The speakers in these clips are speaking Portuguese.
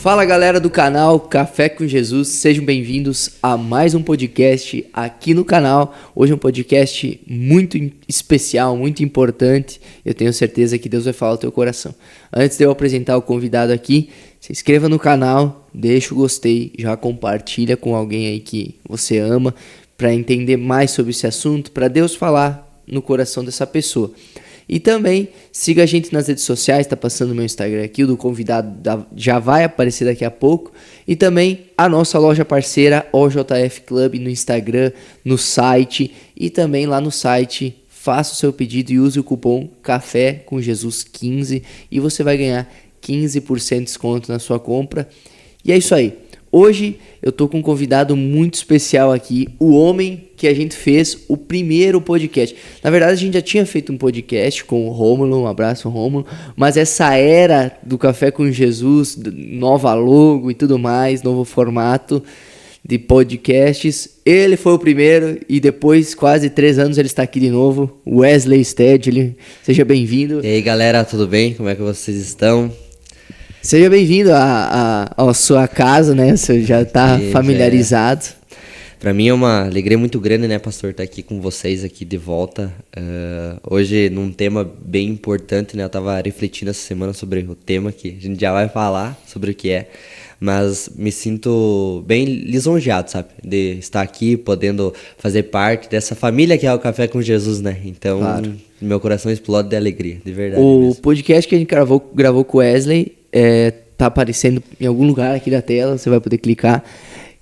Fala galera do canal Café com Jesus, sejam bem-vindos a mais um podcast aqui no canal. Hoje é um podcast muito especial, muito importante. Eu tenho certeza que Deus vai falar ao teu coração. Antes de eu apresentar o convidado aqui, se inscreva no canal, deixa o gostei, já compartilha com alguém aí que você ama para entender mais sobre esse assunto, para Deus falar no coração dessa pessoa. E também siga a gente nas redes sociais, tá passando o meu Instagram aqui, o do convidado já vai aparecer daqui a pouco. E também a nossa loja parceira, OJF Club, no Instagram, no site. E também lá no site, faça o seu pedido e use o cupom Café com Jesus 15 e você vai ganhar 15% de desconto na sua compra. E é isso aí. Hoje eu tô com um convidado muito especial aqui, o homem que a gente fez o primeiro podcast. Na verdade a gente já tinha feito um podcast com o Rômulo, um abraço Rômulo, mas essa era do Café com Jesus, nova logo e tudo mais, novo formato de podcasts, ele foi o primeiro e depois quase 3 anos ele está aqui de novo, Wesley Stedley, seja bem-vindo. E aí galera, tudo bem? Como é que vocês estão? Seja bem-vindo à sua casa, né? Você já está familiarizado. Para mim é uma alegria muito grande, né, pastor, estar aqui com vocês aqui de volta. Hoje num tema bem importante, né? Eu estava refletindo essa semana sobre o tema que a gente já vai falar sobre o que é. Mas me sinto bem lisonjeado, sabe? De estar aqui, podendo fazer parte dessa família que é o Café com Jesus, né? Então, claro, meu coração explode de alegria, de verdade. O podcast que a gente gravou com o Wesley tá aparecendo em algum lugar aqui da tela, você vai poder clicar.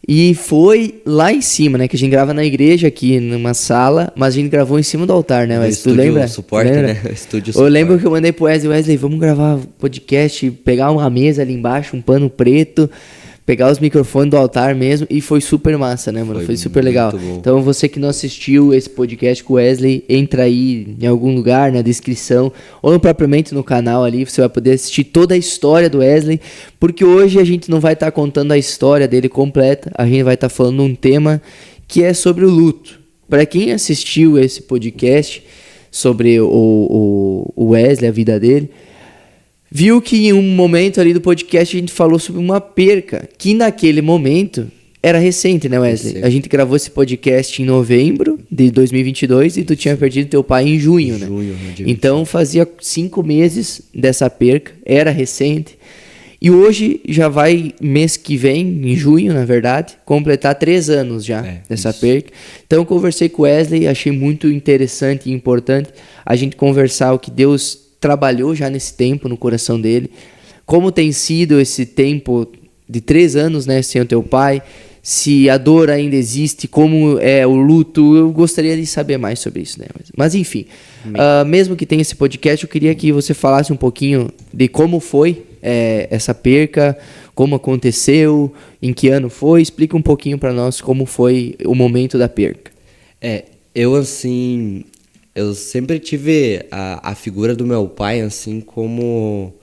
E foi lá em cima, né? Que a gente grava na igreja aqui, numa sala, mas a gente gravou em cima do altar, né? Mas tu lembra? Suporte, né? Estúdio suporte. Eu lembro que eu mandei pro Wesley, vamos gravar podcast, pegar uma mesa ali embaixo, um pano preto, pegar os microfones do altar mesmo, e foi super massa, né, mano? Foi super legal. Bom. Então você que não assistiu esse podcast com o Wesley, entra aí em algum lugar na descrição, ou propriamente no canal ali, você vai poder assistir toda a história do Wesley, porque hoje a gente não vai estar contando a história dele completa, a gente vai estar falando um tema que é sobre o luto. Para quem assistiu esse podcast sobre o Wesley, a vida dele, viu que em um momento ali do podcast a gente falou sobre uma perca, que naquele momento era recente, né, Wesley? A gente gravou esse podcast em novembro de 2022 e tu tinha perdido teu pai em junho, né? Então fazia 5 meses dessa perca, era recente. E hoje já vai, mês que vem, em junho, na verdade, completar 3 anos já dessa perca. Então eu conversei com o Wesley, achei muito interessante e importante a gente conversar o que Deus trabalhou já nesse tempo no coração dele, como tem sido esse tempo de 3 anos, né, sem o teu pai, se a dor ainda existe, como é o luto. Eu gostaria de saber mais sobre isso, né? Mas enfim, mesmo que tenha esse podcast, eu queria que você falasse um pouquinho de como foi essa perca, como aconteceu, em que ano foi. Explica um pouquinho para nós como foi o momento da perca. Eu sempre tive a figura do meu pai, assim, como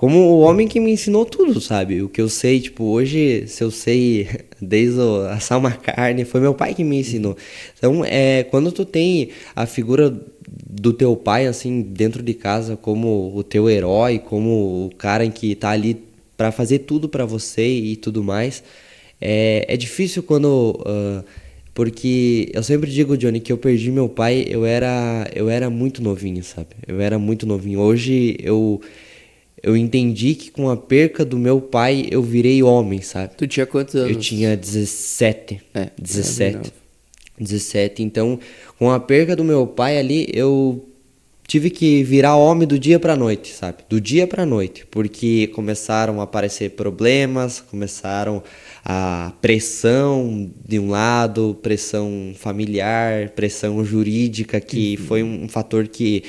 o homem que me ensinou tudo, sabe? O que eu sei, tipo, hoje, se eu sei desde assar uma carne, foi meu pai que me ensinou. Então, quando tu tem a figura do teu pai, assim, dentro de casa, como o teu herói, como o cara em que tá ali pra fazer tudo pra você e tudo mais, é difícil quando... Porque eu sempre digo, Johnny, que eu perdi meu pai, eu era muito novinho, sabe? Eu era muito novinho. Hoje eu entendi que com a perca do meu pai eu virei homem, sabe? Tu tinha quantos anos? Eu tinha 17. 17. Então, com a perca do meu pai ali, eu tive que virar homem do dia pra noite, sabe? Do dia pra noite. Porque começaram a aparecer problemas, começaram a pressão de um lado, pressão familiar, pressão jurídica, que foi um fator que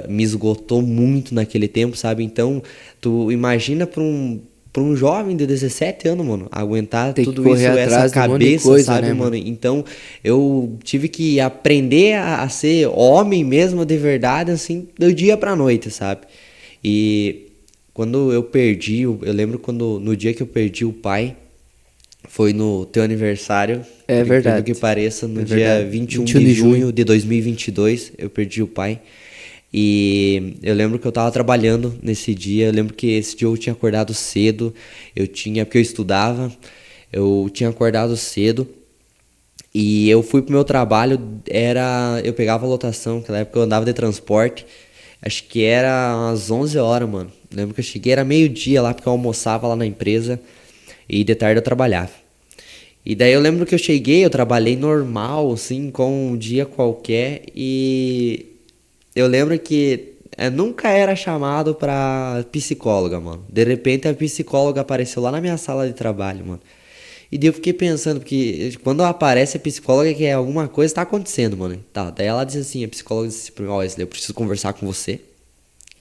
me esgotou muito naquele tempo, sabe? Então, tu imagina para um jovem de 17 anos, mano, aguentar tudo isso, essa cabeça, coisa, sabe, né, mano? Então, eu tive que aprender a ser homem mesmo, de verdade, assim, do dia pra noite, sabe? E quando eu perdi, eu lembro no dia que eu perdi o pai, foi no teu aniversário. É verdade. Que pareça, no dia 21 de junho de 2022, eu perdi o pai. E eu lembro que eu tava trabalhando nesse dia. Eu lembro que esse dia eu tinha acordado cedo. Porque eu estudava, eu tinha acordado cedo. E eu fui pro meu trabalho, eu pegava a lotação, naquela época eu andava de transporte. Acho que era às 11 horas, mano. Lembro que eu cheguei, era meio-dia lá, porque eu almoçava lá na empresa. E de tarde eu trabalhava. E daí eu lembro que eu cheguei, eu trabalhei normal, assim, com um dia qualquer. E eu lembro que nunca era chamado pra psicóloga, mano. De repente a psicóloga apareceu lá na minha sala de trabalho, mano. E daí eu fiquei pensando, porque quando aparece a psicóloga, que alguma coisa tá acontecendo, mano. Tá, daí ela disse assim, a psicóloga disse pra mim, ó, Wesley, eu preciso conversar com você.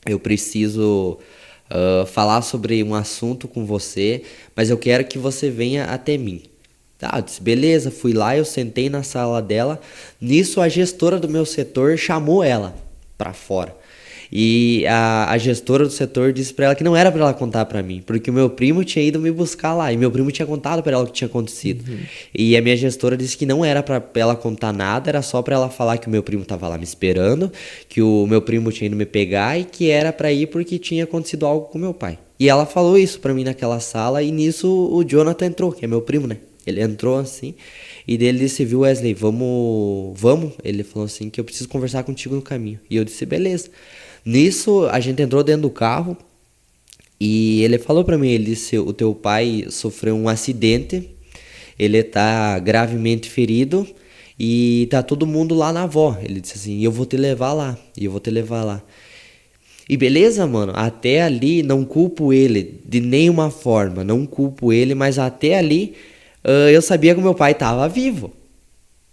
Eu preciso falar sobre um assunto com você, mas eu quero que você venha até mim. Tá, eu disse, beleza, fui lá, eu sentei na sala dela. Nisso a gestora do meu setor chamou ela pra fora. E a gestora do setor disse pra ela que não era pra ela contar pra mim, porque o meu primo tinha ido me buscar lá e meu primo tinha contado pra ela o que tinha acontecido. E a minha gestora disse que não era pra ela contar nada, era só pra ela falar que o meu primo tava lá me esperando, que o meu primo tinha ido me pegar e que era pra ir porque tinha acontecido algo com meu pai. E ela falou isso pra mim naquela sala e nisso o Jonathan entrou, que é meu primo, né? Ele entrou assim e dele disse, viu, Wesley, vamos? Ele falou assim que eu preciso conversar contigo no caminho. E eu disse, beleza. Nisso, a gente entrou dentro do carro e ele falou pra mim, ele disse, o teu pai sofreu um acidente, ele tá gravemente ferido e tá todo mundo lá na avó. Ele disse assim, eu vou te levar lá, E beleza, mano, até ali não culpo ele de nenhuma forma, não culpo ele, mas até ali eu sabia que meu pai tava vivo.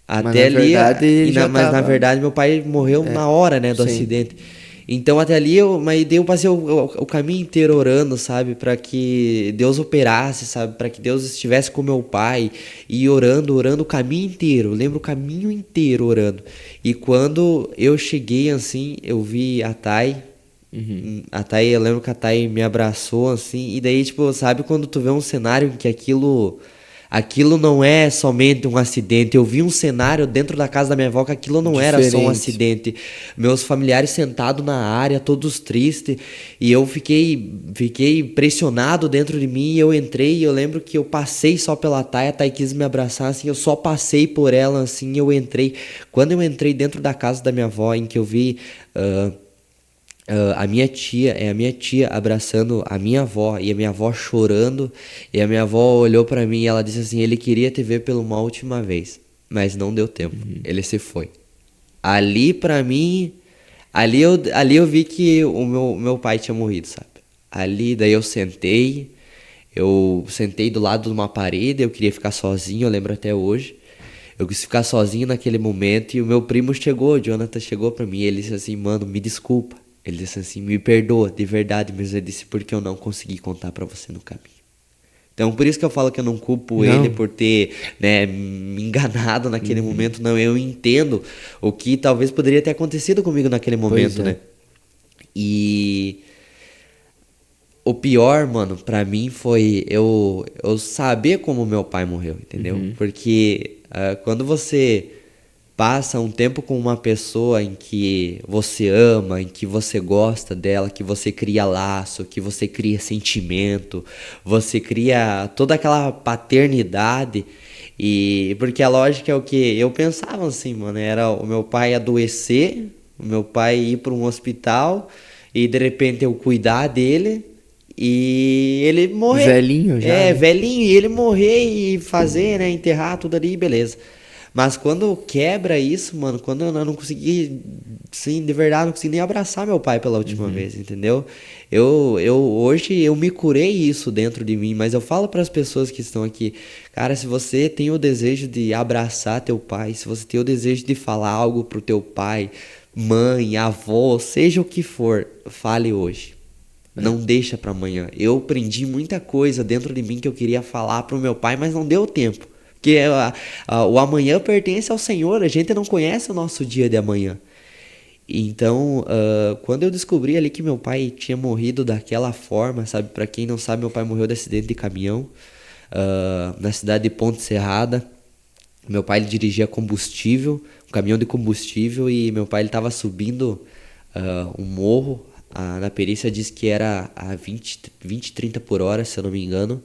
Até ali, verdade, mas na verdade meu pai morreu na hora, né, do acidente. Então até ali mas daí eu passei o caminho inteiro orando, sabe, para que Deus operasse, sabe, para que Deus estivesse com meu pai e orando o caminho inteiro. Eu lembro o caminho inteiro orando. E quando eu cheguei assim, eu vi a Thay. A Thay, eu lembro que a Thay me abraçou assim, e daí tipo, sabe quando tu vê um cenário em que aquilo não é somente um acidente. Eu vi um cenário dentro da casa da minha avó que aquilo não era só um acidente. Meus familiares sentados na área, todos tristes, e eu fiquei pressionado dentro de mim, e eu entrei, e eu lembro que eu passei só pela Thay, a Thay quis me abraçar, assim, eu só passei por ela, assim, eu entrei. Quando eu entrei dentro da casa da minha avó, em que eu vi a minha tia abraçando a minha avó e a minha avó chorando, e a minha avó olhou pra mim e ela disse assim, ele queria te ver pela uma última vez, mas não deu tempo, ele se foi. Ali pra mim, ali eu vi que o meu pai tinha morrido, sabe? Ali daí eu sentei do lado de uma parede, eu queria ficar sozinho, eu lembro até hoje. Eu quis ficar sozinho naquele momento e o meu primo chegou, o Jonathan chegou pra mim e ele disse assim, mano, me desculpa. Ele disse assim, me perdoa, de verdade, mas ele disse porque eu não consegui contar pra você no caminho. Então, por isso que eu falo que eu não culpo ele por ter, né, me enganado naquele momento. Não, eu entendo o que talvez poderia ter acontecido comigo naquele momento, né? E o pior, mano, pra mim foi eu saber como meu pai morreu, entendeu? Porque quando você passa um tempo com uma pessoa em que você ama, em que você gosta dela, que você cria laço, que você cria sentimento, você cria toda aquela paternidade. E porque a lógica é o que eu pensava assim, mano, era o meu pai adoecer, o meu pai ir para um hospital e de repente eu cuidar dele e ele morrer. Velhinho já. Velhinho, e ele morrer e fazer, né, enterrar tudo ali, beleza. Mas quando quebra isso, mano, quando eu não consegui, sim, de verdade, não consegui nem abraçar meu pai pela última vez, entendeu? Hoje eu me curei isso dentro de mim, mas eu falo para as pessoas que estão aqui, cara, se você tem o desejo de abraçar teu pai, se você tem o desejo de falar algo pro teu pai, mãe, avó, seja o que for, fale hoje. Não deixa para amanhã. Eu aprendi muita coisa dentro de mim que eu queria falar pro meu pai, mas não deu tempo. Porque o amanhã pertence ao Senhor, a gente não conhece o nosso dia de amanhã. Então, quando eu descobri ali que meu pai tinha morrido daquela forma, sabe? Pra quem não sabe, meu pai morreu de acidente de caminhão na cidade de Ponte Serrada. Meu pai ele dirigia combustível, um caminhão de combustível, e meu pai ele tava subindo um morro. Na perícia diz que era a 20, 30 por hora, se eu não me engano.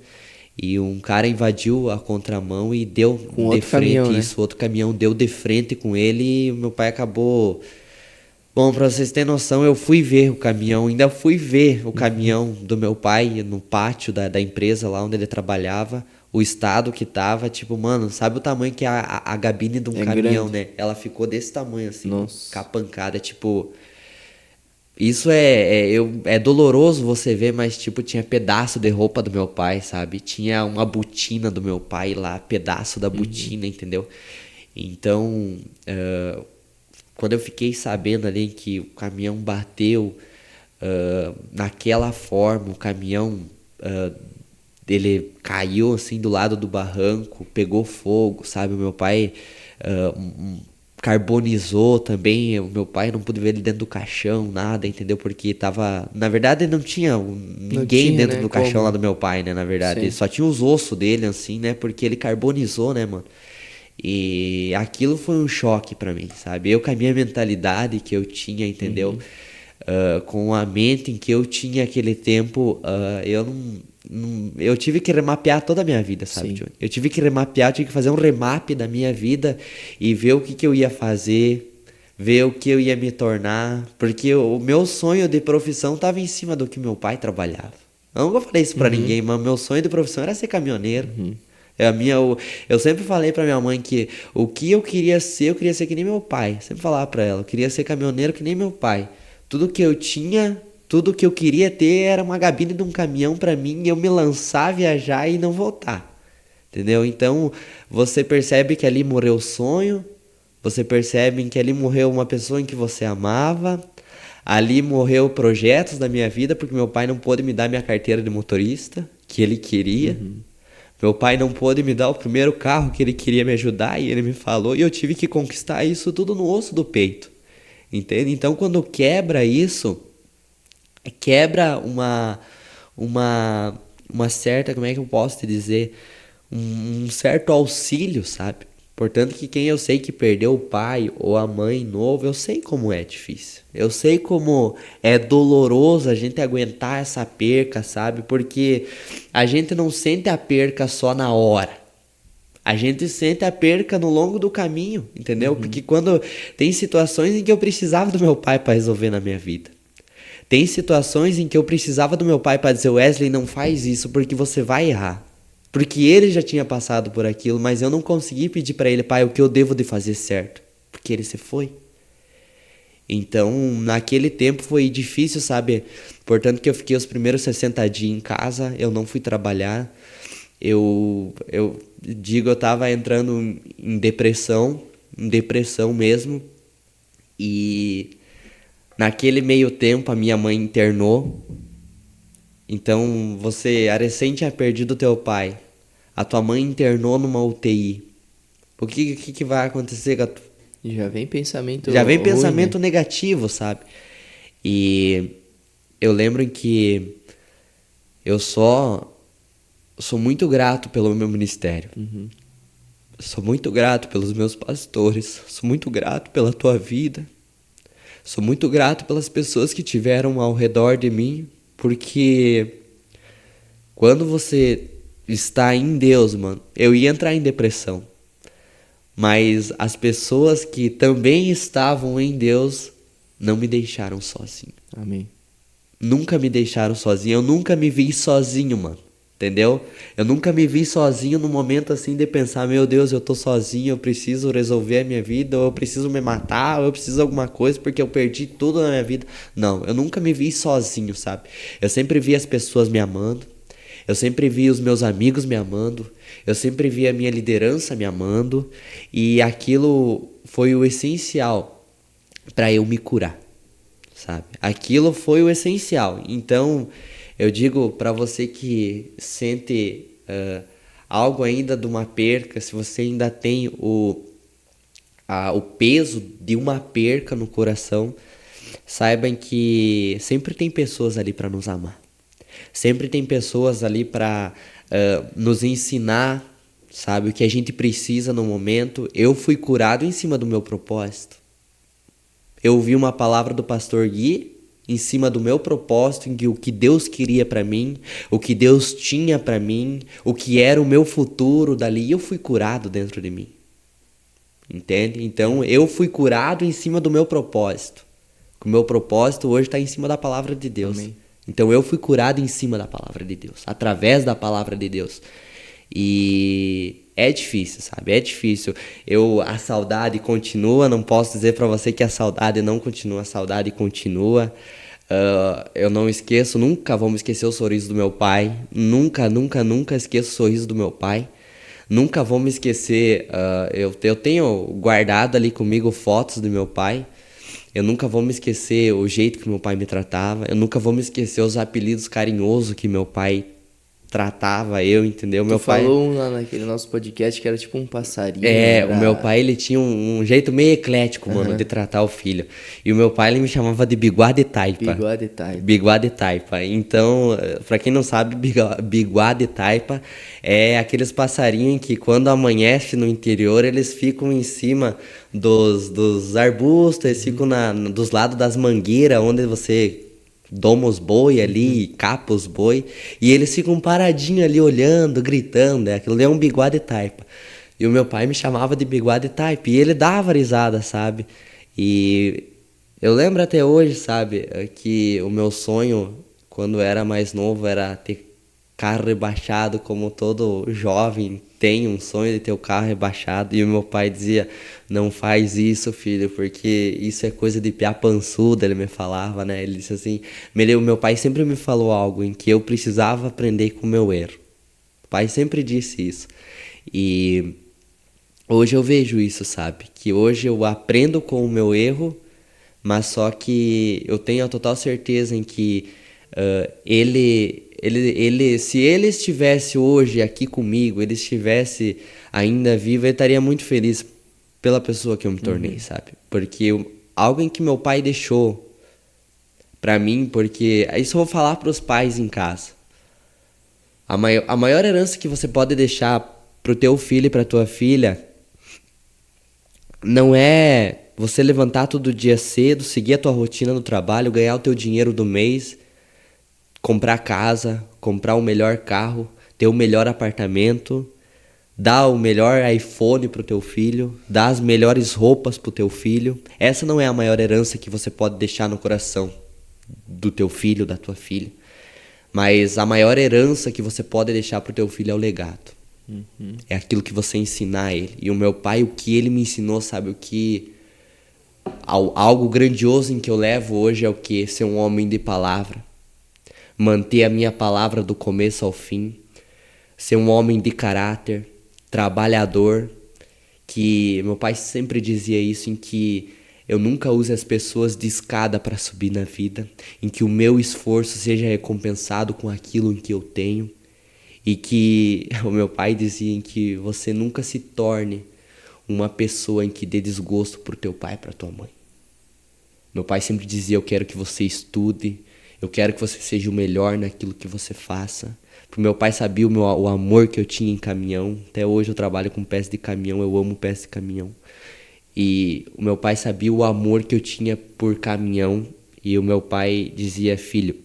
E um cara invadiu a contramão e deu Com de outro frente caminhão, né? isso. Outro caminhão deu de frente com ele e o meu pai acabou... Bom, pra vocês terem noção, eu fui ver o caminhão, ainda fui ver o caminhão do meu pai no pátio da empresa lá onde ele trabalhava, o estado que tava, tipo, mano, sabe o tamanho que é a gabine de um caminhão, grande. né? Ela ficou desse tamanho, assim, Nossa. com a pancada, tipo... Isso é doloroso você ver, mas, tipo, tinha pedaço de roupa do meu pai, sabe? Tinha uma botina do meu pai lá, pedaço da botina, entendeu? Então, quando eu fiquei sabendo ali que o caminhão bateu naquela forma, o caminhão ele caiu assim do lado do barranco, pegou fogo, sabe? O meu pai carbonizou também. O meu pai não pude ver ele dentro do caixão, nada, entendeu? Porque tava. Na verdade, não tinha Não ninguém tinha, dentro né? do caixão lá Como? do meu pai, né? Na verdade, Sim. só tinha os ossos dele, assim, né? Porque ele carbonizou, né, mano? E aquilo foi um choque pra mim, sabe? Eu com a minha mentalidade que eu tinha, entendeu? Com a mente em que eu tinha aquele tempo, eu tive que remapear toda a minha vida, sabe, Sim. Johnny? Eu tive que remapear, tive que fazer um remap da minha vida e ver o que que eu ia fazer, ver o que eu ia me tornar, porque o meu sonho de profissão estava em cima do que meu pai trabalhava. Eu nunca falei isso pra ninguém, mas meu sonho de profissão era ser caminhoneiro. Eu sempre falei pra minha mãe que o que eu queria ser que nem meu pai. Sempre falava pra ela, eu queria ser caminhoneiro que nem meu pai. Tudo que eu tinha, tudo que eu queria ter era uma gabine de um caminhão pra mim e eu me lançar, viajar e não voltar. Entendeu? Então, você percebe que ali morreu o sonho, você percebe que ali morreu uma pessoa em que você amava, ali morreu projetos da minha vida, porque meu pai não pôde me dar minha carteira de motorista, que ele queria. Meu pai não pôde me dar o primeiro carro que ele queria me ajudar e ele me falou e eu tive que conquistar isso tudo no osso do peito. Entende? Então, quando quebra isso, quebra uma certa, como é que eu posso te dizer? Um certo auxílio, sabe? Portanto, que quem eu sei que perdeu o pai ou a mãe novo, eu sei como é difícil. Eu sei como é doloroso a gente aguentar essa perca, sabe? Porque a gente não sente a perca só na hora. A gente sente a perca no longo do caminho, entendeu? Porque quando tem situações em que eu precisava do meu pai para resolver na minha vida. Tem situações em que eu precisava do meu pai para dizer, Wesley, não faz isso porque você vai errar. Porque ele já tinha passado por aquilo, mas eu não consegui pedir para ele, pai, o que eu devo de fazer certo. Porque ele se foi. Então, naquele tempo foi difícil, sabe? Portanto que eu fiquei os primeiros 60 dias em casa, eu não fui trabalhar. Eu digo, eu tava entrando em depressão mesmo. E naquele meio tempo a minha mãe internou. Então, a recém tinha perdido teu pai. A tua mãe internou numa UTI. O que vai acontecer com a Já vem pensamento Já vem ruim, pensamento né? negativo, sabe? E eu lembro que eu sou muito grato pelo meu ministério. Sou muito grato pelos meus pastores. Sou muito grato pela tua vida. Sou muito grato pelas pessoas que tiveram ao redor de mim. Porque quando você está em Deus, mano, eu ia entrar em depressão. Mas as pessoas que também estavam em Deus não me deixaram sozinho. Amém. Nunca me deixaram sozinho. Eu nunca me vi sozinho, mano. Entendeu? Eu nunca me vi sozinho no momento assim de pensar, meu Deus, eu tô sozinho, eu preciso resolver a minha vida, ou eu preciso me matar, ou eu preciso de alguma coisa porque eu perdi tudo na minha vida. Não, eu nunca me vi sozinho, sabe? Eu sempre vi as pessoas me amando. Eu sempre vi os meus amigos me amando. Eu sempre vi a minha liderança me amando. E aquilo foi o essencial para eu me curar, sabe? Aquilo foi o essencial. Então, eu digo para você que sente algo ainda de uma perca, se você ainda tem o peso de uma perca no coração, saibam que sempre tem pessoas ali para nos amar. Sempre tem pessoas ali para nos ensinar, sabe, o que a gente precisa no momento. Eu fui curado em cima do meu propósito. eu ouvi uma palavra do pastor Gui em cima do meu propósito, em que o que Deus queria pra mim, o que Deus tinha pra mim, o que era o meu futuro dali, e eu fui curado dentro de mim. Entende? Então eu fui curado em cima do meu propósito. O meu propósito hoje está em cima da palavra de Deus. Amém. Então eu fui curado em cima da palavra de Deus, através da palavra de Deus. E é difícil, sabe? É difícil. A saudade continua, não posso dizer pra você que a saudade não continua, a saudade continua. Eu não esqueço, nunca vou me esquecer o sorriso do meu pai. Nunca, nunca, nunca esqueço o sorriso do meu pai. Nunca vou me esquecer, eu tenho guardado ali comigo fotos do meu pai. Eu nunca vou me esquecer o jeito que meu pai me tratava. Eu nunca vou me esquecer os apelidos carinhosos que meu pai tratava eu, entendeu? Tu meu pai falou lá naquele nosso podcast que era tipo um passarinho. o meu pai, ele tinha um jeito meio eclético, mano, de tratar o filho. E o meu pai, ele me chamava de Biguá de Taipa. Biguá de Taipa. Biguá de Taipa. Então, pra quem não sabe, Biguá de Taipa é aqueles passarinhos que quando amanhece no interior, eles ficam em cima dos arbustos, eles ficam dos lados das mangueiras, onde você doma os boi ali, capa os boi, e eles ficam paradinhos ali olhando, gritando, aquilo ali é um Biguá de Taipa. E o meu pai me chamava de Biguá de Taipa, e ele dava risada, sabe? E eu lembro até hoje, sabe, que o meu sonho, quando eu era mais novo, era ter carro rebaixado, como todo jovem tem um sonho de ter o carro rebaixado. E o meu pai dizia, não faz isso, filho, porque isso é coisa de piá pançuda, ele me falava, né? Ele disse assim, o meu pai sempre me falou algo em que eu precisava aprender com o meu erro. O pai sempre disse isso. E hoje eu vejo isso, sabe? Que hoje eu aprendo com o meu erro, mas só que eu tenho a total certeza em que se ele estivesse hoje aqui comigo, ele estivesse ainda vivo, ele estaria muito feliz pela pessoa que eu me tornei, sabe? Porque algo em que meu pai deixou pra mim, porque isso eu vou falar pros pais em casa. A maior herança que você pode deixar pro teu filho e pra tua filha não é você levantar todo dia cedo, seguir a tua rotina no trabalho, ganhar o teu dinheiro do mês, comprar casa, comprar o melhor carro, ter o melhor apartamento, dar o melhor iPhone pro teu filho, dar as melhores roupas pro teu filho. Essa não é a maior herança que você pode deixar no coração do teu filho, da tua filha. Mas a maior herança que você pode deixar pro teu filho é o legado. É aquilo que você ensinar a ele. E o meu pai, o que ele me ensinou, sabe? Algo grandioso em que eu levo hoje é o que? Ser um homem de palavra. Manter a minha palavra do começo ao fim. Ser um homem de caráter, trabalhador. Que meu pai sempre dizia isso, em que eu nunca use as pessoas de escada para subir na vida. Em que o meu esforço seja recompensado com aquilo em que eu tenho. E que o meu pai dizia em que você nunca se torne uma pessoa em que dê desgosto pro teu pai e pra tua mãe. Meu pai sempre dizia, eu quero que você estude, eu quero que você seja o melhor naquilo que você faça. Porque meu pai sabia o amor que eu tinha em caminhão. Até hoje eu trabalho com peça de caminhão, eu amo peça de caminhão. E o meu pai sabia o amor que eu tinha por caminhão. E o meu pai dizia, filho,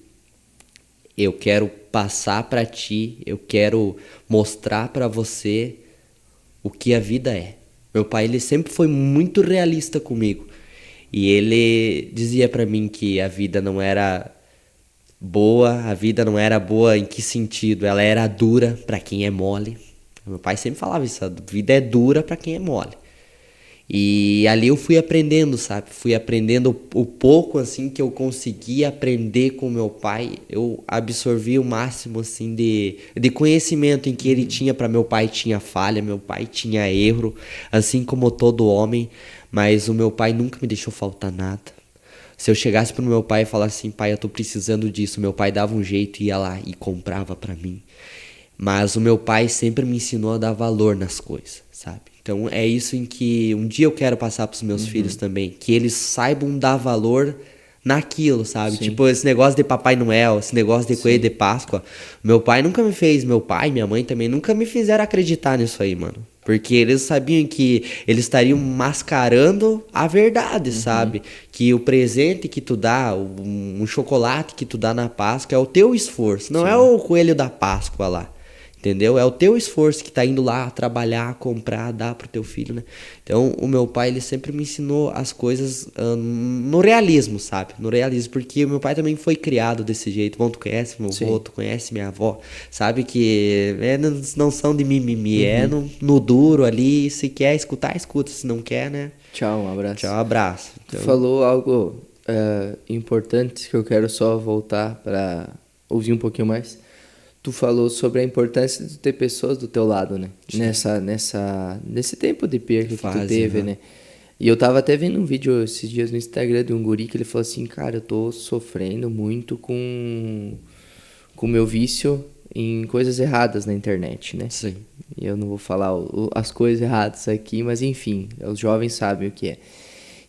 eu quero passar para ti, eu quero mostrar para você o que a vida é. Meu pai, ele sempre foi muito realista comigo. E ele dizia para mim que a vida não era boa. A vida não era boa em que sentido? Ela era dura para quem é mole. Meu pai sempre falava isso, a vida é dura para quem é mole. E ali eu fui aprendendo, sabe? Fui aprendendo o pouco, assim, que eu consegui aprender com meu pai. Eu absorvi o máximo, assim, de conhecimento em que ele tinha. Para meu pai tinha falha, meu pai tinha erro, assim como todo homem. Mas o meu pai nunca me deixou faltar nada. Se eu chegasse pro meu pai e falasse assim, pai, eu tô precisando disso, meu pai dava um jeito e ia lá e comprava pra mim. Mas o meu pai sempre me ensinou a dar valor nas coisas, sabe? Então é isso em que um dia eu quero passar pros meus filhos também. Que eles saibam dar valor naquilo, sabe? Sim. Tipo, esse negócio de Papai Noel, esse negócio de Coelho de Páscoa. Meu pai nunca me fez, meu pai, minha mãe também, nunca me fizeram acreditar nisso aí, mano. Porque eles sabiam que eles estariam mascarando a verdade, sabe? Que o presente que tu dá, um chocolate que tu dá na Páscoa é o teu esforço, não é o coelho da Páscoa lá. Entendeu? É o teu esforço que tá indo lá trabalhar, comprar, dar pro teu filho, né? Então, o meu pai, ele sempre me ensinou as coisas no realismo, sabe? No realismo, porque o meu pai também foi criado desse jeito. Bom, tu conhece meu avô, tu conhece minha avó, sabe que não são de mimimi, é no duro ali, se quer escutar, escuta, se não quer, né? Tchau, um abraço. Tchau, abraço. Tu falou algo importante que eu quero só voltar para ouvir um pouquinho mais. Tu falou sobre a importância de ter pessoas do teu lado, né? Nesse tempo de perca que tu teve, né? E eu tava até vendo um vídeo esses dias no Instagram de um guri que ele falou assim, cara, eu tô sofrendo muito com o meu vício em coisas erradas na internet, né? Sim. E eu não vou falar as coisas erradas aqui, mas enfim, os jovens sabem o que é.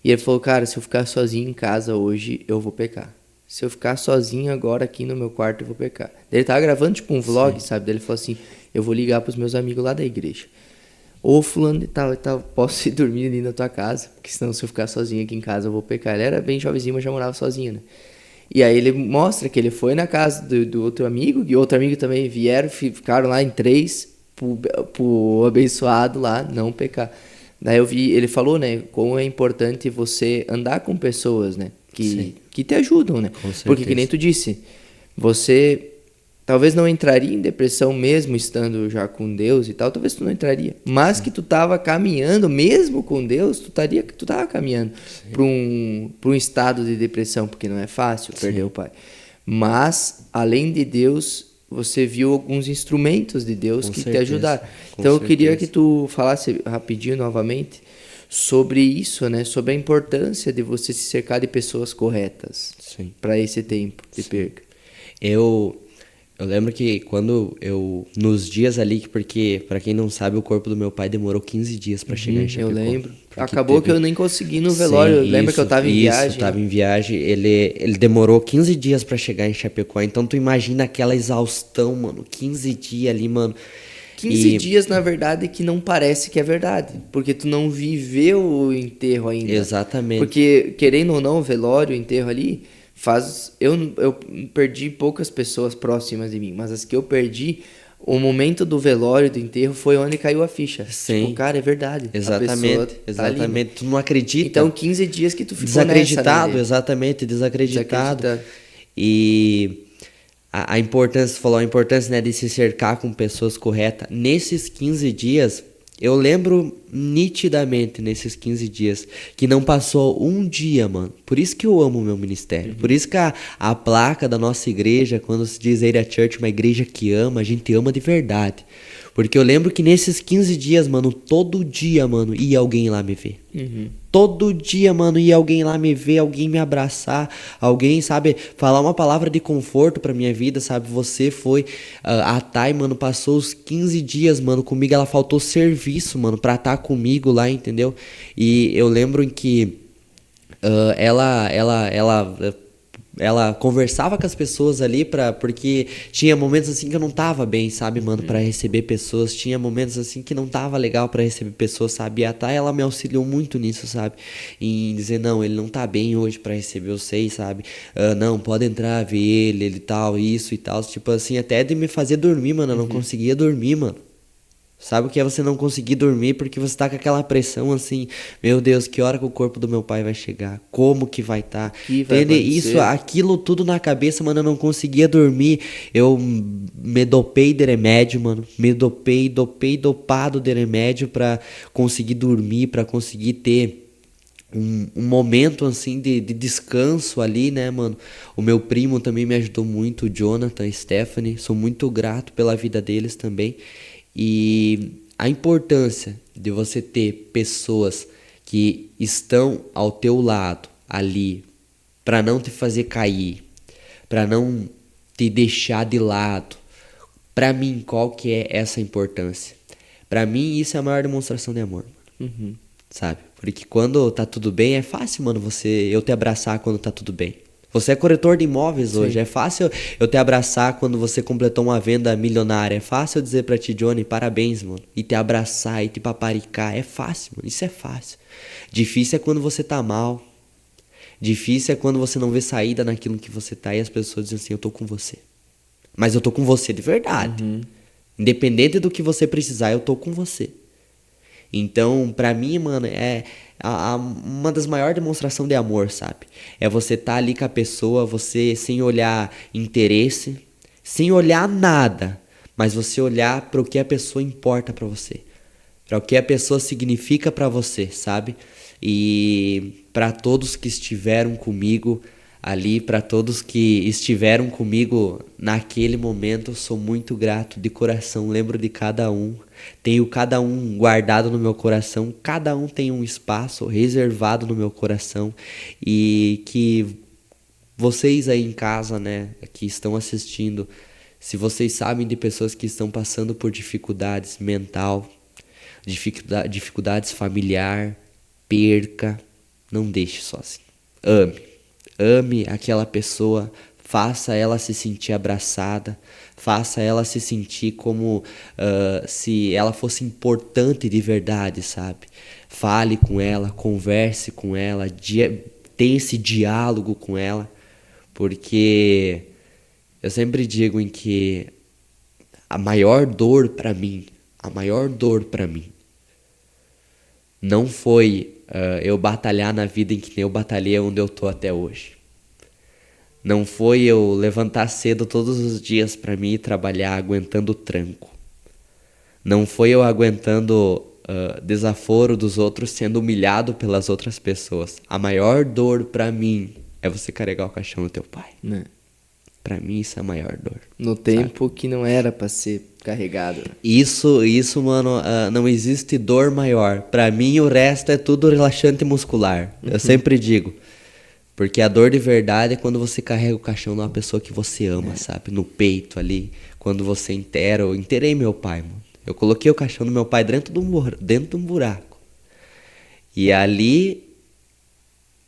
E ele falou, cara, se eu ficar sozinho em casa hoje, eu vou pecar. Se eu ficar sozinho agora aqui no meu quarto, eu vou pecar. Ele tava gravando tipo um vlog, sabe? Daí ele falou assim, eu vou ligar pros meus amigos lá da igreja. Ô fulano de tal e tal, posso ir dormir ali na tua casa? Porque senão se eu ficar sozinho aqui em casa, eu vou pecar. Ele era bem jovenzinho, mas já morava sozinho, né? E aí ele mostra que ele foi na casa do outro amigo, e outro amigo também vieram, ficaram lá em 3, pro abençoado lá não pecar. Daí eu vi, ele falou, né, como é importante você andar com pessoas, né? Que te ajudam, né? Porque que nem tu disse, você talvez não entraria em depressão mesmo estando já com Deus e tal, talvez tu não entraria, mas que tu tava caminhando mesmo com Deus, tu tava caminhando para um estado de depressão, porque não é fácil perder o pai. Mas além de Deus, você viu alguns instrumentos de Deus que te ajudaram. Então eu queria que tu falasse rapidinho novamente sobre isso, né? Sobre a importância de você se cercar de pessoas corretas para esse tempo de perca. Eu lembro que quando nos dias ali, porque pra quem não sabe, o corpo do meu pai demorou 15 dias pra chegar em Chapecó. Eu lembro. Acabou que eu nem consegui no velório. Lembra que eu tava em viagem? Tava em viagem. Ele demorou 15 dias pra chegar em Chapecó. Então tu imagina aquela exaustão, mano. 15 dias ali, mano. 15 dias, na verdade, que não parece que é verdade. Porque tu não viveu o enterro ainda. Exatamente. Porque, querendo ou não, o velório, o enterro ali, eu perdi poucas pessoas próximas de mim. Mas as que eu perdi, o momento do velório, do enterro, foi onde caiu a ficha. Sim. Tipo, cara, é verdade. Exatamente. Exatamente. Ali, né? Tu não acredita. Então, 15 dias que tu ficou desacreditado, nessa, né? Exatamente, desacreditado. E a importância, você falou a importância, né, de se cercar com pessoas corretas. Nesses 15 dias, eu lembro nitidamente nesses 15 dias que não passou um dia, mano. Por isso que eu amo o meu ministério. Por isso que a placa da nossa igreja, quando se diz Area Church, uma igreja que ama, a gente ama de verdade. Porque eu lembro que nesses 15 dias, mano, todo dia, mano, ia alguém lá me ver. Todo dia, mano, ia alguém lá me ver, alguém me abraçar, alguém, sabe, falar uma palavra de conforto pra minha vida, sabe? Você foi, a Thay, mano, passou os 15 dias, mano, comigo, ela faltou serviço, mano, pra estar comigo lá, entendeu? E eu lembro que ela conversava com as pessoas ali porque tinha momentos assim que eu não tava bem, sabe, mano, pra receber pessoas, tinha momentos assim que não tava legal pra receber pessoas, sabe, e a Thay, ela me auxiliou muito nisso, sabe, em dizer, não, ele não tá bem hoje pra receber vocês, sabe, não, pode entrar, ver ele tal, isso e tal, tipo assim, até de me fazer dormir, mano, eu não conseguia dormir, mano. Sabe o que é você não conseguir dormir porque você tá com aquela pressão assim, meu Deus, que hora que o corpo do meu pai vai chegar? Como que vai estar? Entende? Isso, aquilo tudo na cabeça, mano, eu não conseguia dormir. Eu me dopei de remédio, mano. Me dopei dopado de remédio pra conseguir dormir, pra conseguir ter um momento assim de descanso ali, né, mano? O meu primo também me ajudou muito, o Jonathan, a Stephanie. Sou muito grato pela vida deles também. E a importância de você ter pessoas que estão ao teu lado ali para não te fazer cair, para não te deixar de lado. Para mim, qual que é essa importância? Para mim, isso é a maior demonstração de amor, sabe? Porque quando tá tudo bem, é fácil, mano, eu te abraçar quando tá tudo bem. Você é corretor de imóveis hoje. É fácil eu te abraçar quando você completou uma venda milionária. É fácil eu dizer pra ti, Johnny, parabéns, mano. E te abraçar e te paparicar. É fácil, mano. Isso é fácil. Difícil é quando você tá mal. Difícil é quando você não vê saída naquilo que você tá e as pessoas dizem assim, eu tô com você. Mas eu tô com você de verdade. Independente do que você precisar, eu tô com você. Então, pra mim, mano, é uma das maiores demonstrações de amor, sabe? É você tá ali com a pessoa, você sem olhar interesse, sem olhar nada, mas você olhar para o que a pessoa importa pra você, para o que a pessoa significa pra você, sabe? E pra todos que estiveram comigo ali, para todos que estiveram comigo naquele momento, eu sou muito grato de coração, lembro de cada um. Tenho cada um guardado no meu coração, cada um tem um espaço reservado no meu coração e que vocês aí em casa, né, que estão assistindo, se vocês sabem de pessoas que estão passando por dificuldades mental, dificuldades familiar, perca, não deixe sozinho. Ame aquela pessoa, faça ela se sentir abraçada, faça ela se sentir como se ela fosse importante de verdade, sabe? Fale com ela, converse com ela, tenha esse diálogo com ela, porque eu sempre digo em que a maior dor pra mim não foi eu batalhar na vida em que nem eu batalhei onde eu tô até hoje. Não foi eu levantar cedo todos os dias pra mim ir trabalhar aguentando o tranco. Não foi eu aguentando desaforo dos outros, sendo humilhado pelas outras pessoas. A maior dor pra mim é você carregar o caixão do teu pai. Pra mim isso é a maior dor. No tempo que não era pra ser carregado. Isso, mano, não existe dor maior. Pra mim o resto é tudo relaxante muscular. Eu sempre digo. Porque a dor de verdade é quando você carrega o caixão de uma pessoa que você ama, sabe? No peito ali. Quando você enterra. Eu enterrei meu pai, mano. Eu coloquei o caixão do meu pai dentro de um buraco. E ali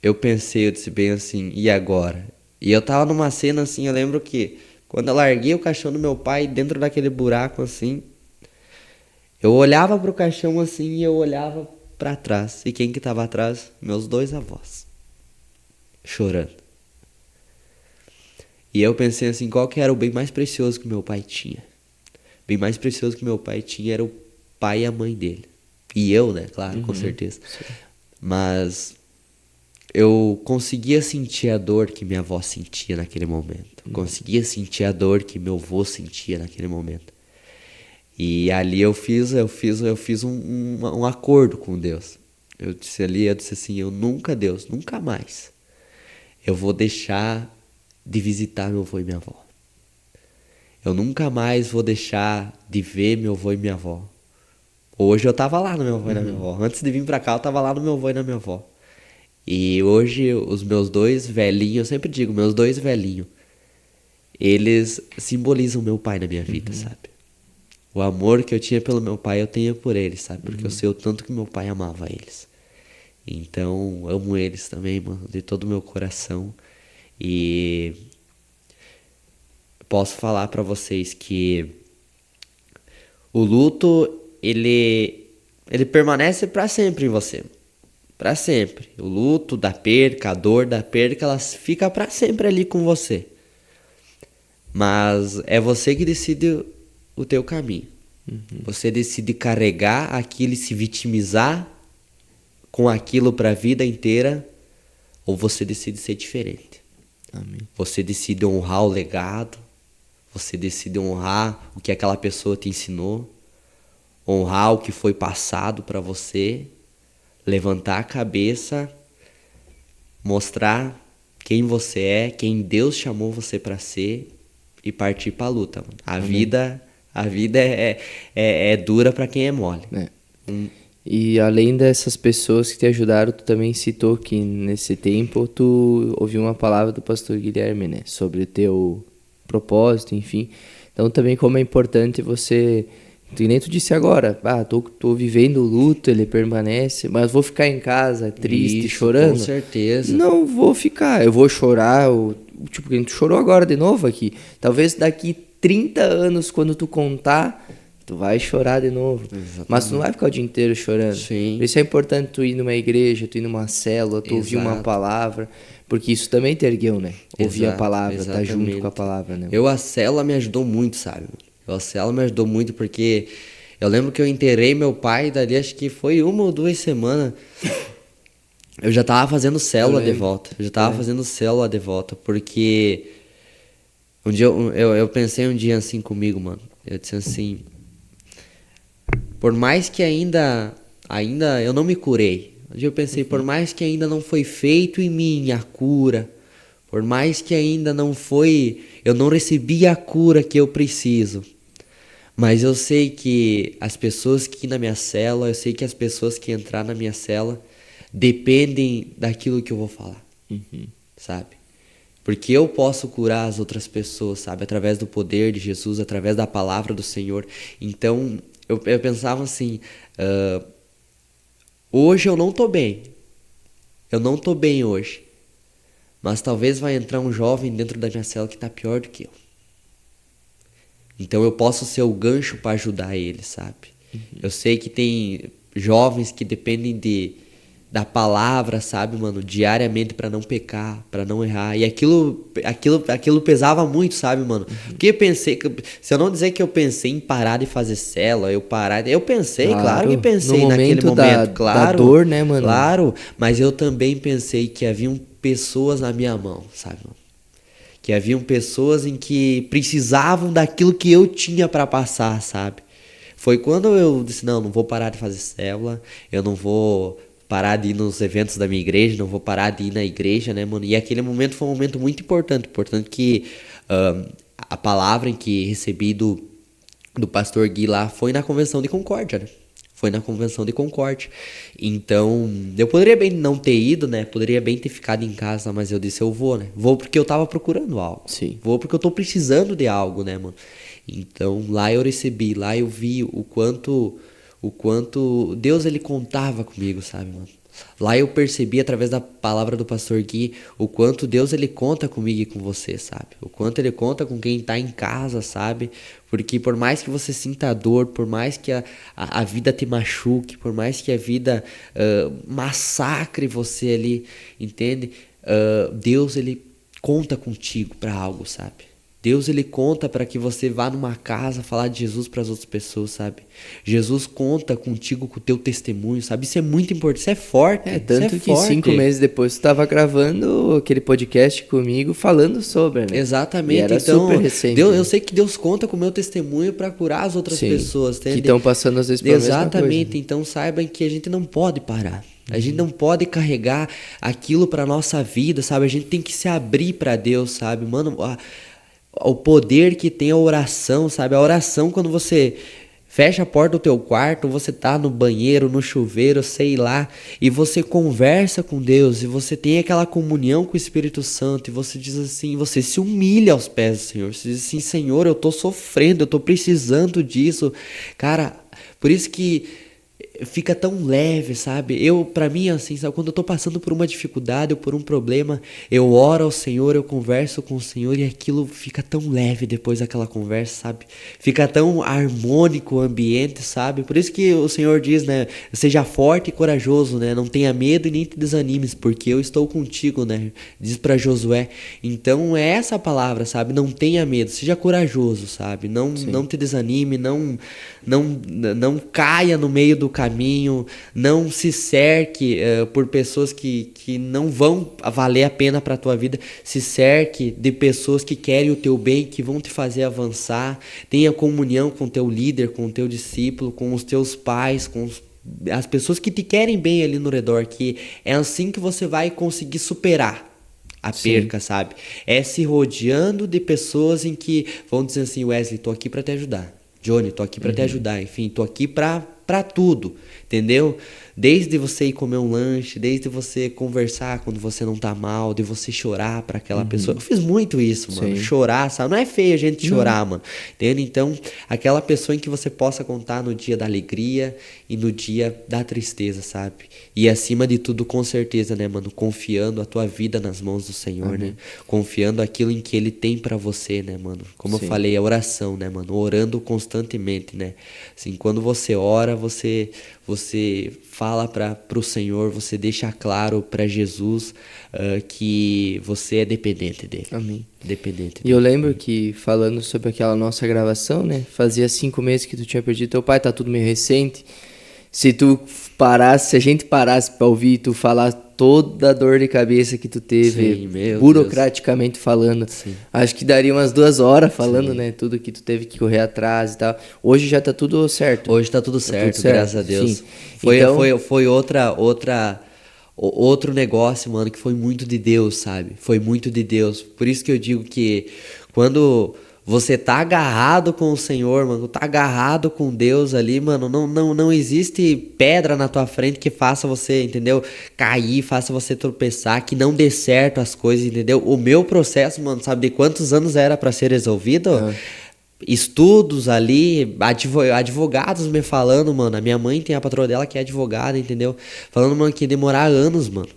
eu pensei, eu disse bem assim, e agora? E eu tava numa cena assim, eu lembro que quando eu larguei o caixão do meu pai dentro daquele buraco assim, eu olhava pro caixão assim e eu olhava pra trás. E quem que tava atrás? Meus 2 avós. Chorando. E eu pensei assim, qual que era o bem mais precioso que meu pai tinha? O bem mais precioso que meu pai tinha era o pai e a mãe dele. E eu, né? Claro, com certeza. Sim. Mas eu conseguia sentir a dor que minha avó sentia naquele momento. Conseguia sentir a dor que meu avô sentia naquele momento. E ali eu fiz um acordo com Deus. Eu disse assim, Deus, nunca mais eu vou deixar de visitar meu avô e minha avó. Eu nunca mais vou deixar de ver meu avô e minha avó. Hoje eu tava lá no meu avô e na minha avó. Antes de vir pra cá eu tava lá no meu avô e na minha avó. E hoje os meus 2 velhinhos, eu sempre digo, meus 2 velhinhos, eles simbolizam meu pai na minha vida, sabe? O amor que eu tinha pelo meu pai eu tenho por eles, sabe? Porque eu sei o tanto que meu pai amava eles. Então, amo eles também, mano, de todo o meu coração. E posso falar pra vocês que o luto, ele permanece pra sempre em você. Pra sempre. O luto da perca, a dor da perca, elas ficam pra sempre ali com você. Mas é você que decide o teu caminho. Você decide carregar aquilo e se vitimizar com aquilo para a vida inteira, ou você decide ser diferente. Amém. Você decide honrar o legado, você decide honrar o que aquela pessoa te ensinou, honrar o que foi passado para você, levantar a cabeça, mostrar quem você é, quem Deus chamou você para ser e partir para a luta. Mano. A vida é dura para quem é mole. E além dessas pessoas que te ajudaram, tu também citou que nesse tempo tu ouviu uma palavra do pastor Guilherme, né? Sobre o teu propósito, enfim. Então também como é importante você Que nem tu disse agora, tô vivendo o luto, ele permanece, mas vou ficar em casa triste, chorando? Com certeza. Não vou ficar, eu vou chorar, tipo, que tu chorou agora de novo aqui. Talvez daqui 30 anos, quando tu contar, tu vai chorar de novo. Exatamente. Mas tu não vai ficar o dia inteiro chorando. Sim. Por isso é importante tu ir numa igreja, tu ir numa célula, tu ouvir uma palavra, porque isso também te ergueu, né? Ouvir a palavra, tá junto com a palavra, né? A célula me ajudou muito, sabe? A célula me ajudou muito porque eu lembro que eu enterrei meu pai, dali acho que foi 1 ou 2 semanas. Eu já tava fazendo célula de volta. Porque um dia eu pensei um dia assim comigo, mano. Eu disse assim, por mais que ainda eu não me curei. Um dia eu pensei, por mais que ainda não foi feito em mim a cura, por mais que ainda eu não recebi a cura que eu preciso. Mas eu sei que as pessoas que ir na minha célula, eu sei que as pessoas que entrar na minha célula dependem daquilo que eu vou falar, sabe? Porque eu posso curar as outras pessoas, sabe? Através do poder de Jesus, através da palavra do Senhor. Então, eu pensava assim, hoje eu não tô bem. Eu não tô bem hoje. Mas talvez vai entrar um jovem dentro da minha célula que tá pior do que eu. Então eu posso ser o gancho para ajudar ele, sabe? Eu sei que tem jovens que dependem da palavra, sabe, mano, diariamente para não pecar, para não errar. E aquilo pesava muito, sabe, mano? Porque eu pensei, se eu não dizer que eu pensei em parar de fazer célula, eu pensei, claro que pensei naquele momento, claro. Da dor, né, mano? Claro, mas eu também pensei que haviam pessoas na minha mão, sabe, mano? Que haviam pessoas em que precisavam daquilo que eu tinha para passar, sabe? Foi quando eu disse, não vou parar de fazer célula, eu não vou parar de ir nos eventos da minha igreja, não vou parar de ir na igreja, né, mano? E aquele momento foi um momento muito importante que a palavra em que recebi do pastor Gui lá foi na Convenção de Concórdia, né? Foi na Convenção de Concórdia. Então, eu poderia bem não ter ido, né? Poderia bem ter ficado em casa, mas eu disse, eu vou, né? Vou porque eu tava procurando algo. Sim. Vou porque eu tô precisando de algo, né, mano? Então, lá eu recebi, lá eu vi o quanto Deus, ele contava comigo, sabe, mano? Lá eu percebi, através da palavra do pastor Gui, o quanto Deus, ele conta comigo e com você, sabe? O quanto ele conta com quem tá em casa, sabe? Porque por mais que você sinta dor, por mais que a vida te machuque, por mais que a vida massacre você ali, entende? Deus, ele conta contigo para algo, sabe? Deus, ele conta para que você vá numa casa falar de Jesus para as outras pessoas, sabe? Jesus conta contigo com o teu testemunho, sabe? Isso é muito importante, isso é forte. Tanto que 5 meses depois tu estava gravando aquele podcast comigo falando sobre, né? Exatamente. E era então, super recente. Deus, eu sei que Deus conta com o meu testemunho para curar as outras pessoas, entende? Que estão passando às vezes pela mesma coisa. Exatamente. Então saibam que a gente não pode parar. A gente não pode carregar aquilo para nossa vida, sabe? A gente tem que se abrir para Deus, sabe? Mano, o poder que tem a oração, sabe? A oração, quando você fecha a porta do teu quarto, você tá no banheiro, no chuveiro, sei lá, e você conversa com Deus, e você tem aquela comunhão com o Espírito Santo, e você diz assim, você se humilha aos pés do Senhor, você diz assim, Senhor, eu tô sofrendo, eu tô precisando disso. Cara, por isso que fica tão leve, sabe? Pra mim, assim, sabe? Quando eu tô passando por uma dificuldade ou por um problema, eu oro ao Senhor, eu converso com o Senhor e aquilo fica tão leve depois daquela conversa, sabe? Fica tão harmônico o ambiente, sabe? Por isso que o Senhor diz, né? Seja forte e corajoso, né? Não tenha medo e nem te desanimes, porque eu estou contigo, né? Diz pra Josué. Então, é essa a palavra, sabe? Não tenha medo, seja corajoso, sabe? Não te desanime, não caia no meio do caminho, não se cerque por pessoas que não vão valer a pena para a tua vida, se cerque de pessoas que querem o teu bem, que vão te fazer avançar, tenha comunhão com o teu líder, com o teu discípulo, com os teus pais, com as pessoas que te querem bem ali no redor, que é assim que você vai conseguir superar a perca, sabe? É se rodeando de pessoas em que vão dizer assim, Wesley, tô aqui para te ajudar. Johnny, tô aqui pra te ajudar, enfim, tô aqui pra pra tudo, entendeu? Desde você ir comer um lanche, desde você conversar quando você não tá mal, de você chorar pra aquela pessoa. Eu fiz muito isso, mano. Chorar, sabe? Não é feio a gente chorar, mano. Entende? Então, aquela pessoa em que você possa contar no dia da alegria e no dia da tristeza, sabe? E acima de tudo, com certeza, né, mano? Confiando a tua vida nas mãos do Senhor, né? Confiando aquilo em que Ele tem pra você, né, mano? Como eu falei, a oração, né, mano? Orando constantemente, né? Assim, quando você ora, você fala pro Senhor, você deixa claro para Jesus que você é dependente dele. Amém. Dependente dele. E eu lembro que, falando sobre aquela nossa gravação, né? Fazia 5 meses que tu tinha perdido teu pai, tá tudo meio recente. Se a gente parasse pra ouvir tu falar toda a dor de cabeça que tu teve, burocraticamente falando, acho que daria umas 2 horas falando, né? Tudo que tu teve que correr atrás e tal. Hoje já tá tudo certo. Hoje tá tudo certo, graças a Deus. Sim. Foi outro negócio, mano, que foi muito de Deus, sabe? Foi muito de Deus. Por isso que eu digo que quando você tá agarrado com o Senhor, mano, tá agarrado com Deus ali, mano, não existe pedra na tua frente que faça você, entendeu? Cair, faça você tropeçar, que não dê certo as coisas, entendeu? O meu processo, mano, sabe de quantos anos era pra ser resolvido? Estudos ali, advogados me falando, mano, a minha mãe tem a patroa dela que é advogada, entendeu? Falando, mano, que ia demorar anos, mano.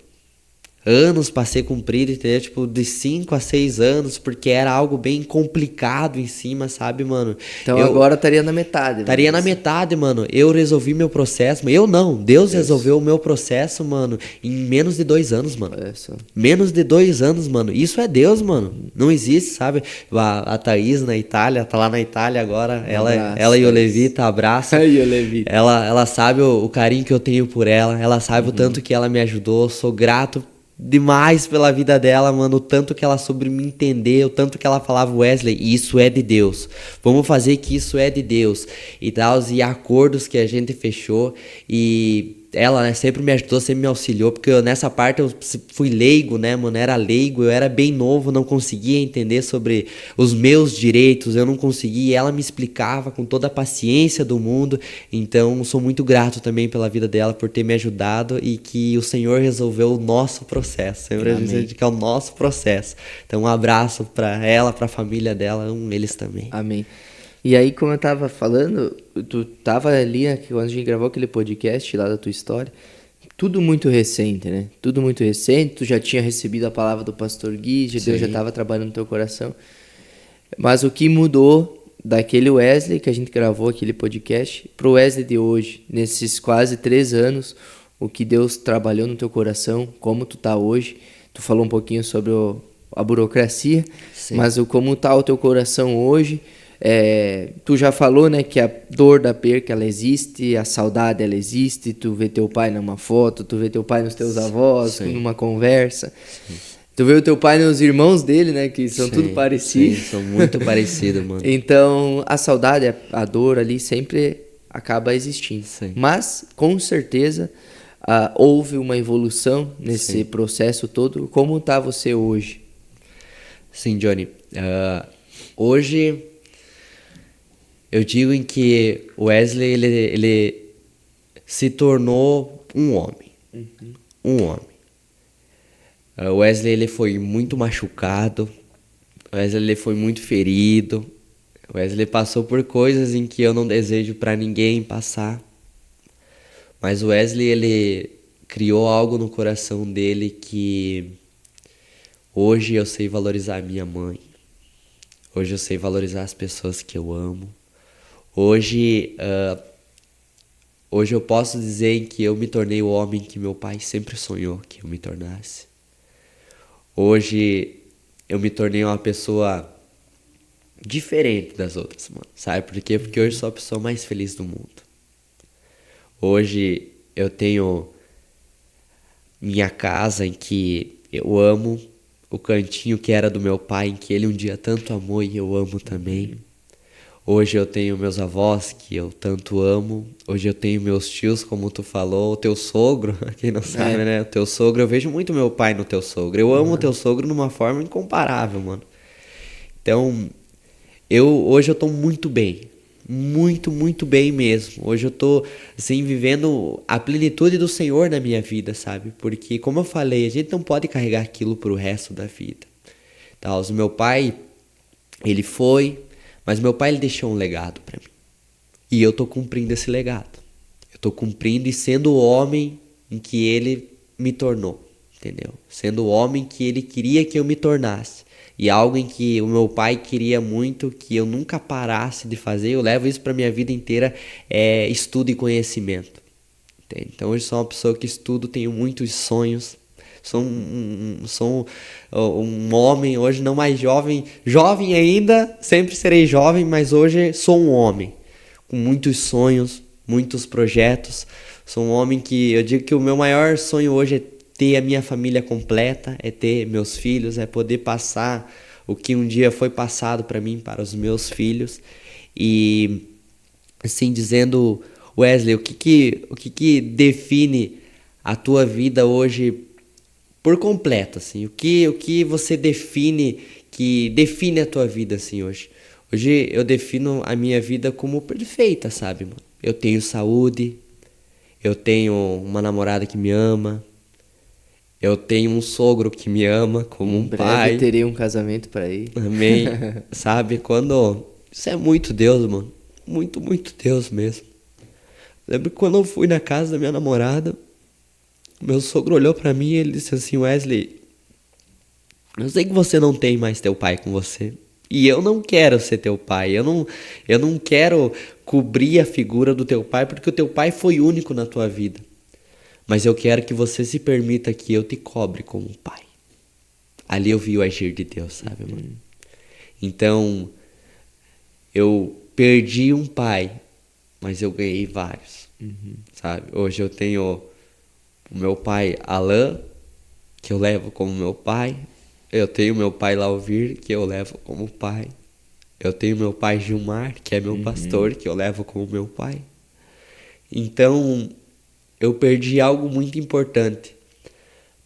Anos pra ser cumprido, entendeu? Tipo, de 5 a 6 anos, porque era algo bem complicado em cima, sabe, mano? Então agora estaria na metade. Estaria na metade, mano. Eu resolvi meu processo. Eu não. Deus resolveu o meu processo, mano, em menos de 2 anos, mano. Menos de 2 anos, mano. Isso é Deus, mano. Não existe, sabe? A Thaís na Itália, tá lá na Itália agora. Ela e o Levita, abraço. Ela sabe o carinho que eu tenho por ela. Ela sabe o tanto que ela me ajudou. Sou grato demais pela vida dela, mano, o tanto que ela soube me entender, o tanto que ela falava, Wesley, isso é de Deus, vamos fazer que isso é de Deus, e tal, e acordos que a gente fechou, e ela, né, sempre me ajudou, sempre me auxiliou, porque nessa parte eu fui leigo, né, mano, era leigo, eu era bem novo, não conseguia entender sobre os meus direitos, eu não conseguia, e ela me explicava com toda a paciência do mundo, então sou muito grato também pela vida dela, por ter me ajudado, e que o Senhor resolveu o nosso processo, sempre a gente que é o nosso processo, então um abraço pra ela, pra família dela, eles também. Amém. E aí, como eu tava falando, tu tava ali, né, quando a gente gravou aquele podcast lá da tua história, tudo muito recente, né? Tudo muito recente, tu já tinha recebido a palavra do pastor Gui, Deus já tava trabalhando no teu coração. Mas o que mudou daquele Wesley que a gente gravou aquele podcast pro Wesley de hoje, nesses quase 3 anos, o que Deus trabalhou no teu coração, como tu tá hoje, tu falou um pouquinho sobre a burocracia, mas como tá o teu coração hoje. Tu já falou, né, que a dor da perca ela existe, a saudade ela existe, tu vê teu pai numa foto, tu vê teu pai nos teus avós, numa conversa, tu vê o teu pai nos irmãos dele, né, que são tudo parecidos. São muito parecidos, mano. Então a saudade, a dor ali sempre acaba existindo, mas com certeza houve uma evolução nesse processo todo. Como tá você hoje? Sim, Johnny, hoje eu digo em que o Wesley, ele se tornou um homem. Um homem. O Wesley, ele foi muito machucado. O Wesley, ele foi muito ferido. O Wesley passou por coisas em que eu não desejo para ninguém passar. Mas o Wesley, ele criou algo no coração dele que hoje eu sei valorizar a minha mãe. Hoje eu sei valorizar as pessoas que eu amo. Hoje eu posso dizer que eu me tornei o homem que meu pai sempre sonhou que eu me tornasse. Hoje eu me tornei uma pessoa diferente das outras, mano. Sabe por quê? Porque hoje eu sou a pessoa mais feliz do mundo. Hoje eu tenho minha casa em que eu amo, o cantinho que era do meu pai, em que ele um dia tanto amou e eu amo também. Hoje eu tenho meus avós, que eu tanto amo. Hoje eu tenho meus tios, como tu falou. O teu sogro, quem não sabe, né? O teu sogro, eu vejo muito meu pai no teu sogro. Eu amo o teu sogro de uma forma incomparável, mano. Então, hoje eu tô muito bem. muito, muito bem mesmo. Hoje eu tô, assim, vivendo a plenitude do Senhor na minha vida, sabe? Porque, como eu falei, a gente não pode carregar aquilo pro resto da vida. Tá? O meu pai, ele foi, mas meu pai ele deixou um legado para mim. E eu tô cumprindo esse legado. Eu tô cumprindo e sendo o homem em que ele me tornou, entendeu? Sendo o homem que ele queria que eu me tornasse. E algo em que o meu pai queria muito que eu nunca parasse de fazer, eu levo isso para minha vida inteira, é estudo e conhecimento. Entende? Então hoje sou uma pessoa que estudo, tenho muitos sonhos. Sou um homem, hoje não mais jovem, jovem ainda, sempre serei jovem, mas hoje sou um homem, com muitos sonhos, muitos projetos. Sou um homem que, eu digo que o meu maior sonho hoje é ter a minha família completa, é ter meus filhos, é poder passar o que um dia foi passado para mim, para os meus filhos. E assim dizendo, Wesley, o que define a tua vida hoje por completo, assim? O que você define, que define a tua vida, assim, hoje? Hoje eu defino a minha vida como perfeita, sabe, mano? Eu tenho saúde, eu tenho uma namorada que me ama, eu tenho um sogro que me ama como um pai. Em breve terei um casamento para ir. Amém. Sabe, quando... Isso é muito Deus, mano. Muito, muito Deus mesmo. Lembro que quando eu fui na casa da minha namorada, meu sogro olhou pra mim e ele disse assim, Wesley, eu sei que você não tem mais teu pai com você. E eu não quero ser teu pai. Eu não quero cobrir a figura do teu pai, porque o teu pai foi único na tua vida. Mas eu quero que você se permita que eu te cobre como pai. Ali eu vi o agir de Deus, sabe, mano? Então, eu perdi um pai, mas eu ganhei vários, sabe? Hoje eu tenho o meu pai Alan, que eu levo como meu pai. Eu tenho meu pai Lauvir, que eu levo como pai. Eu tenho meu pai Gilmar, que é meu pastor, que eu levo como meu pai. Então, eu perdi algo muito importante.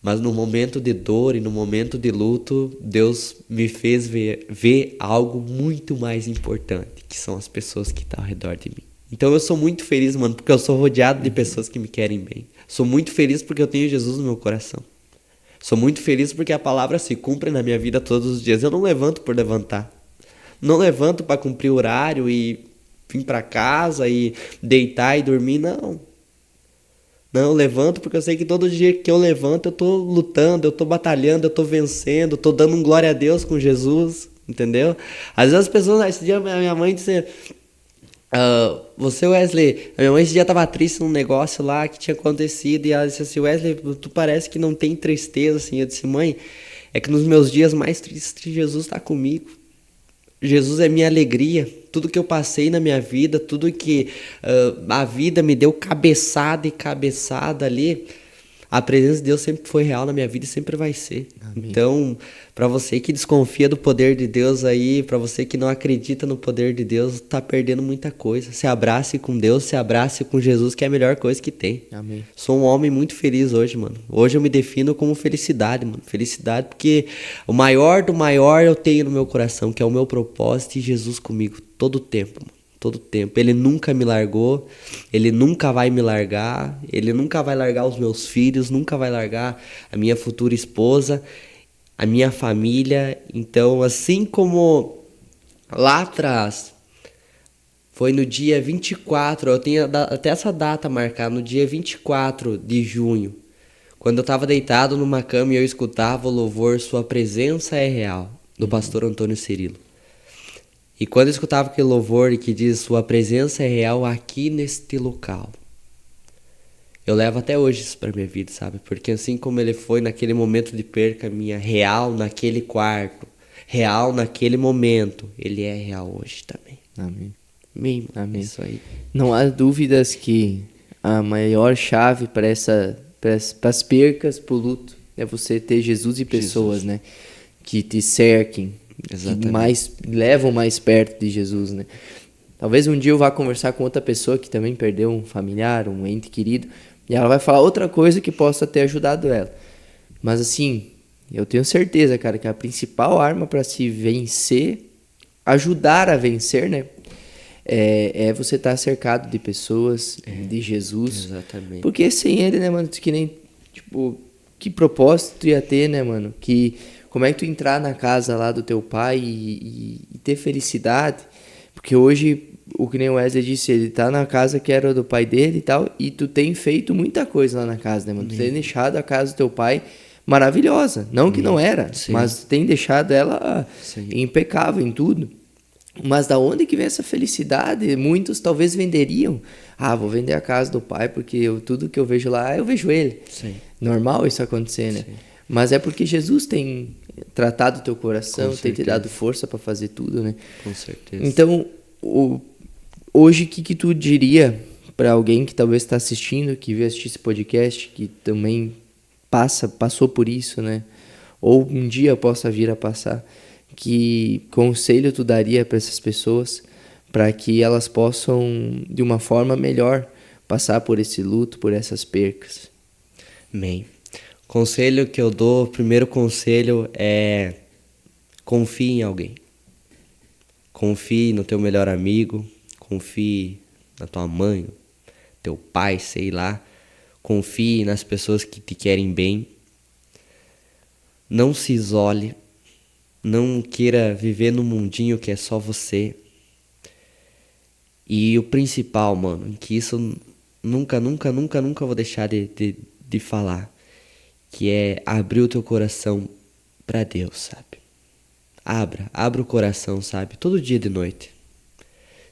Mas no momento de dor e no momento de luto, Deus me fez ver algo muito mais importante, que são as pessoas que estão ao redor de mim. Então eu sou muito feliz, mano, porque eu sou rodeado de pessoas que me querem bem. Sou muito feliz porque eu tenho Jesus no meu coração. Sou muito feliz porque a palavra se cumpre na minha vida todos os dias. Eu não levanto por levantar. Não levanto para cumprir o horário e vir para casa e deitar e dormir, não. Não, eu levanto porque eu sei que todo dia que eu levanto eu tô lutando, eu tô batalhando, eu tô vencendo, eu tô dando um glória a Deus com Jesus, entendeu? Às vezes as pessoas, esse dia minha mãe disse, você, Wesley, a minha mãe esse dia tava triste num negócio lá que tinha acontecido e ela disse assim, Wesley, tu parece que não tem tristeza, assim. Eu disse, mãe, é que nos meus dias mais tristes Jesus tá comigo. Jesus é minha alegria, tudo que eu passei na minha vida, tudo que a vida me deu cabeçada e cabeçada ali, a presença de Deus sempre foi real na minha vida e sempre vai ser. Amém. Então, para você que desconfia do poder de Deus aí, para você que não acredita no poder de Deus, tá perdendo muita coisa. Se abrace com Deus, se abrace com Jesus, que é a melhor coisa que tem. Amém. Sou um homem muito feliz hoje, mano. Hoje eu me defino como felicidade, mano. Felicidade porque o maior do maior eu tenho no meu coração, que é o meu propósito e Jesus comigo todo o tempo, mano. Todo tempo. Ele nunca me largou, ele nunca vai me largar, ele nunca vai largar os meus filhos, nunca vai largar a minha futura esposa, a minha família. Então, assim como lá atrás, foi no dia 24, eu tenho até essa data marcada, no dia 24 de junho, quando eu estava deitado numa cama e eu escutava o louvor Sua Presença é Real, do pastor Antônio Cirilo. E quando eu escutava aquele louvor que diz Sua presença é real aqui neste local, eu levo até hoje isso pra minha vida, sabe? Porque assim como ele foi naquele momento de perca minha, real naquele quarto, real naquele momento, ele é real hoje também. Amém. Amém. Amém. Isso aí. Não há dúvidas que a maior chave para as percas, pro luto, é você ter Jesus e pessoas, né? Que te cerquem. Exatamente. Que mais levam mais perto de Jesus, né? Talvez um dia eu vá conversar com outra pessoa que também perdeu um familiar, um ente querido, e ela vai falar outra coisa que possa ter ajudado ela. Mas assim, eu tenho certeza, cara, que a principal arma para se vencer, ajudar a vencer, né, é você estar cercado de pessoas, de Jesus. Exatamente. Porque sem ele, né, mano, que nem, tipo, que propósito tu ia ter, né, mano? Como é que tu entrar na casa lá do teu pai e ter felicidade? Porque hoje, o que nem o Wesley disse, ele tá na casa que era do pai dele e tal, e tu tem feito muita coisa lá na casa, né, mano? Tu tem deixado a casa do teu pai maravilhosa. Não que não era, mas tem deixado ela impecável em tudo. Mas da onde que vem essa felicidade? Muitos talvez venderiam. Vou vender a casa do pai porque tudo que eu vejo lá, eu vejo ele. Sim. Normal isso acontecer, né? Sim. Mas é porque Jesus tem tratado o teu coração, tem te dado força para fazer tudo, né? Com certeza. Então, hoje, o que tu diria para alguém que talvez está assistindo, que veio assistir esse podcast, que também passou por isso, né? Ou um dia possa vir a passar. Que conselho tu daria para essas pessoas para que elas possam, de uma forma melhor, passar por esse luto, por essas percas? Amém. Conselho que eu dou, primeiro conselho é confie em alguém. Confie no teu melhor amigo, confie na tua mãe, teu pai, sei lá. Confie nas pessoas que te querem bem. Não se isole. Não queira viver no mundinho que é só você. E o principal, mano, que isso nunca vou deixar de falar, que é abrir o teu coração pra Deus, sabe? Abra o coração, sabe? Todo dia de noite.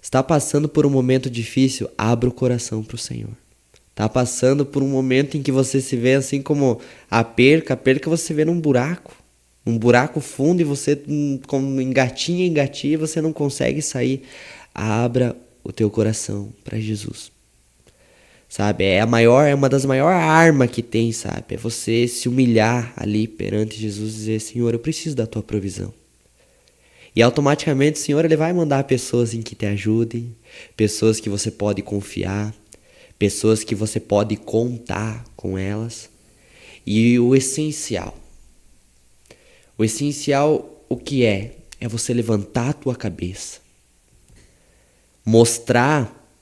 Está passando por um momento difícil, abra o coração pro Senhor. Está passando por um momento em que você se vê assim como a perca você vê num buraco fundo, e você como engatinha, você não consegue sair. Abra o teu coração para Jesus, sabe? É uma das maiores armas que tem, sabe? É você se humilhar ali perante Jesus e dizer: Senhor, eu preciso da tua provisão. E automaticamente o Senhor, ele vai mandar pessoas em que te ajudem, pessoas que você pode confiar, pessoas que você pode contar com elas. E o essencial, o que é? É você levantar a tua cabeça. Mostrar,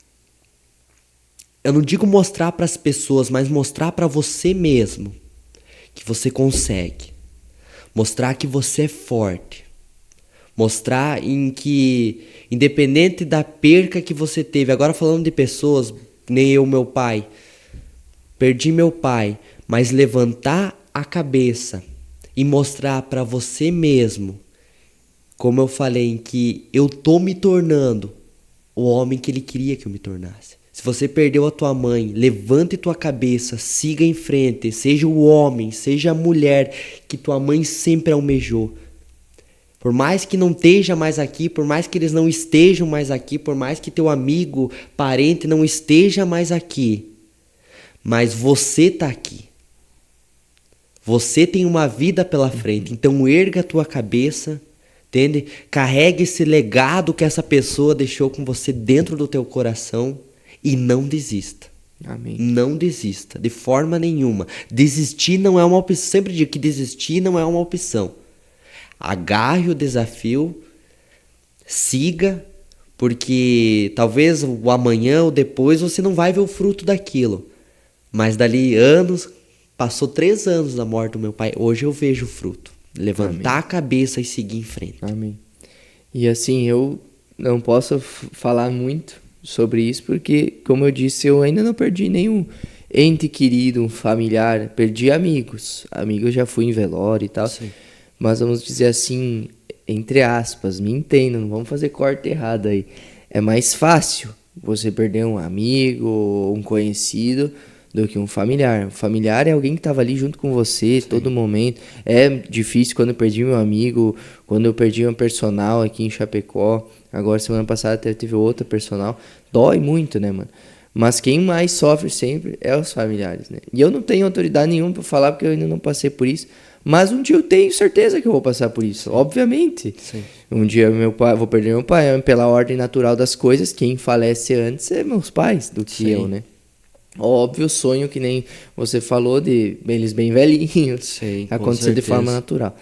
eu não digo mostrar para as pessoas, mas mostrar para você mesmo que você consegue. Mostrar que você é forte. Mostrar em que, independente da perca que você teve, agora falando de pessoas, nem eu, meu pai, perdi meu pai, mas levantar a cabeça e mostrar para você mesmo, como eu falei, em que eu tô me tornando o homem que ele queria que eu me tornasse. Se você perdeu a tua mãe, levante tua cabeça, siga em frente, seja o homem, seja a mulher que tua mãe sempre almejou. Por mais que não esteja mais aqui, por mais que eles não estejam mais aqui, por mais que teu amigo, parente não esteja mais aqui, mas você tá aqui. Você tem uma vida pela frente, então erga a tua cabeça, entende? Carregue esse legado que essa pessoa deixou com você dentro do teu coração e não desista. Amém. Não desista, de forma nenhuma. Desistir não é uma opção. Sempre digo que desistir não é uma opção. Agarre o desafio, siga, porque talvez o amanhã ou depois você não vai ver o fruto daquilo. Mas dali anos, passou 3 anos da morte do meu pai, hoje eu vejo o fruto. Levantar Amém. A cabeça e seguir em frente. Amém. E assim, eu não posso falar muito sobre isso, porque, como eu disse, eu ainda não perdi nenhum ente querido, um familiar. Perdi amigos. Amigos já fui em velório e tal. Sim. Mas vamos dizer assim, entre aspas, me entendam, não vamos fazer corte errado aí. É mais fácil você perder um amigo ou um conhecido do que um familiar. Um familiar é alguém que estava ali junto com você todo momento. É difícil quando eu perdi meu amigo, quando eu perdi um personal aqui em Chapecó. Agora, semana passada, até teve outra personal. Dói muito, né, mano? Mas quem mais sofre sempre é os familiares, né? E eu não tenho autoridade nenhuma para falar, porque eu ainda não passei por isso. Mas um dia eu tenho certeza que eu vou passar por isso, obviamente. Sim. Um dia vou perder meu pai, pela ordem natural das coisas, quem falece antes é meus pais do que eu, né? Óbvio, sonho que nem você falou de eles bem velhinhos, acontecer de forma natural.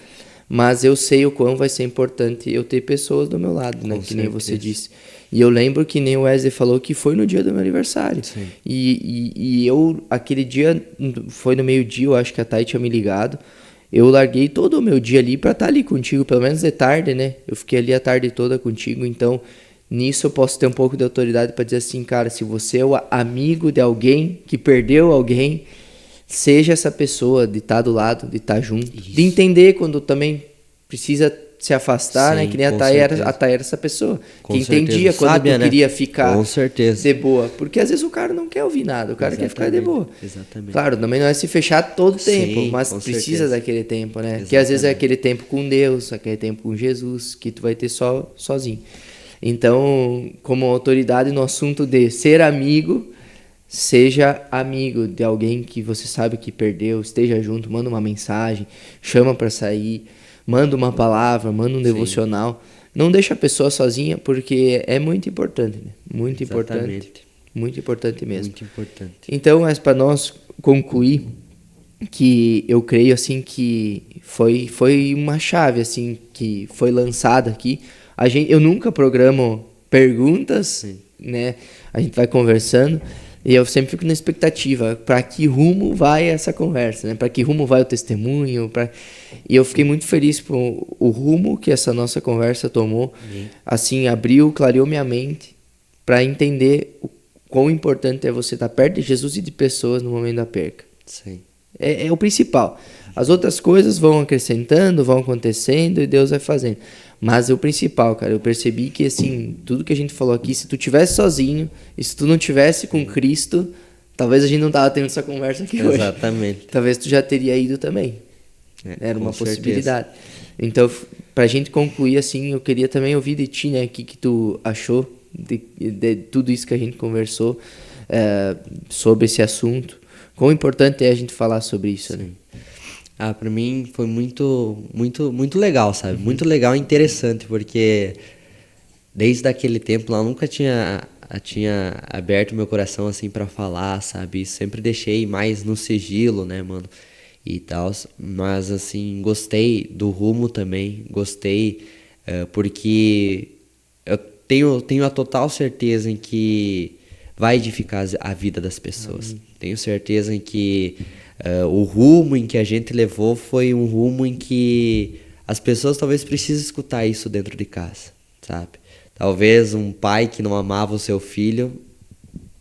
Mas eu sei o quão vai ser importante eu ter pessoas do meu lado, né? Que nem você disse. E eu lembro que nem o Wesley falou que foi no dia do meu aniversário. Sim. E eu, aquele dia, foi no meio-dia, eu acho que a Thay tinha me ligado. Eu larguei todo o meu dia ali pra estar ali contigo, pelo menos de tarde, né? Eu fiquei ali a tarde toda contigo, então nisso eu posso ter um pouco de autoridade pra dizer assim, cara, se você é o amigo de alguém que perdeu alguém, seja essa pessoa de estar do lado, de estar junto, de entender quando também precisa se afastar, né? Que nem a Thay era essa pessoa. Que entendia quando Sábia, tu queria ficar com certeza. de boa. Porque às vezes o cara não quer ouvir nada, o cara quer ficar de boa. Exatamente. Claro, também não é se fechar todo o tempo, Sim, mas com precisa certeza. daquele tempo, né? Que às vezes é aquele tempo com Deus, aquele tempo com Jesus, que tu vai ter sozinho. Então, como autoridade no assunto de ser amigo, seja amigo de alguém que você sabe que perdeu, esteja junto, manda uma mensagem, chama pra sair, manda uma palavra, manda um devocional. Não deixa a pessoa sozinha, porque é muito importante, né? Muito importante. Muito importante mesmo. Muito importante. Então, mas para nós concluir, que eu creio assim que foi uma chave assim que foi lançada aqui. Eu nunca programo perguntas, né? A gente vai conversando. E eu sempre fico na expectativa, para que rumo vai essa conversa, né? Para que rumo vai o testemunho? E eu fiquei muito feliz por o rumo que essa nossa conversa tomou. Assim, clareou minha mente para entender o quão importante é você estar perto de Jesus e de pessoas no momento da perca. Sim. É o principal. As outras coisas vão acrescentando, vão acontecendo e Deus vai fazendo. Mas o principal, cara, eu percebi que, assim, tudo que a gente falou aqui, se tu tivesse sozinho e se tu não tivesse com Cristo, talvez a gente não tava tendo essa conversa aqui hoje. Exatamente. Talvez tu já teria ido também. Era uma possibilidade. Então, pra gente concluir, assim, eu queria também ouvir de ti, né, o que tu achou de tudo isso que a gente conversou sobre esse assunto. Quão importante é a gente falar sobre isso, né? Pra mim foi muito, muito, muito legal, sabe? Muito legal e interessante, porque desde aquele tempo lá eu nunca tinha aberto meu coração assim pra falar, sabe? Sempre deixei mais no sigilo, né, mano? E tal, mas assim, gostei do rumo também, gostei, porque eu tenho a total certeza em que vai edificar a vida das pessoas. Tenho certeza em que o rumo em que a gente levou foi um rumo em que as pessoas talvez precisem escutar isso dentro de casa, sabe? Talvez um pai que não amava o seu filho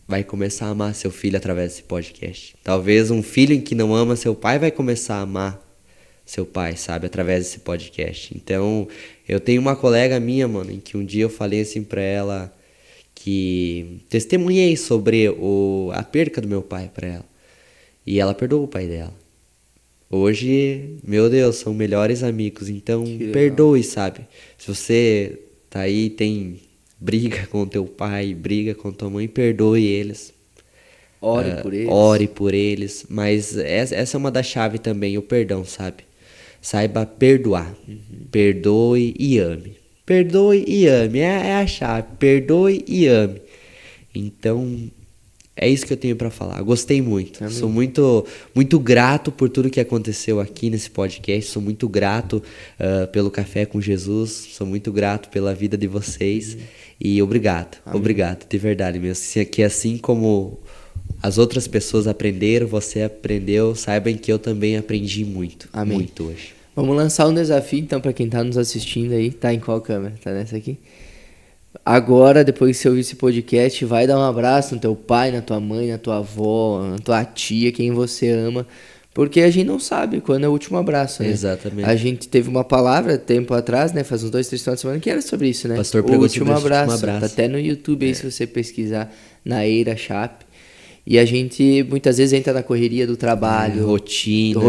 vai começar a amar seu filho através desse podcast. Talvez um filho que não ama seu pai vai começar a amar seu pai, sabe? Através desse podcast. Então, eu tenho uma colega minha, mano, em que um dia eu falei assim pra ela que testemunhei sobre a perca do meu pai pra ela. E ela perdoou o pai dela. Hoje, meu Deus, são melhores amigos. Então, perdoe, sabe? Se você tá aí, tem briga com teu pai, briga com tua mãe, perdoe eles. Ore por eles. Ore por eles. Mas essa é uma das chaves também, o perdão, sabe? Saiba perdoar. Perdoe e ame. Perdoe e ame. É a chave. Perdoe e ame. Então, é isso que eu tenho pra falar. Gostei muito. Amém. Sou muito, muito grato por tudo que aconteceu aqui nesse podcast. Sou muito grato pelo Café com Jesus. Sou muito grato pela vida de vocês. E obrigado. Amém. Obrigado, de verdade mesmo. Que assim como as outras pessoas aprenderam, você aprendeu, saibam que eu também aprendi muito. Amém. Muito hoje. Vamos lançar um desafio, então, pra quem tá nos assistindo aí. Tá em qual câmera? Tá nessa aqui? Agora, depois que você ouvir esse podcast, vai dar um abraço no teu pai, na tua mãe, na tua avó, na tua tia, quem você ama. Porque a gente não sabe quando é o último abraço, né? Exatamente. A gente teve uma palavra tempo atrás, né? Faz uns 2, 3 finais de semana que era sobre isso, né? O pastor o pregou último sobre abraço. Tá até no YouTube aí, se você pesquisar, na Eira Chape. E a gente muitas vezes entra na correria do trabalho. Rotina,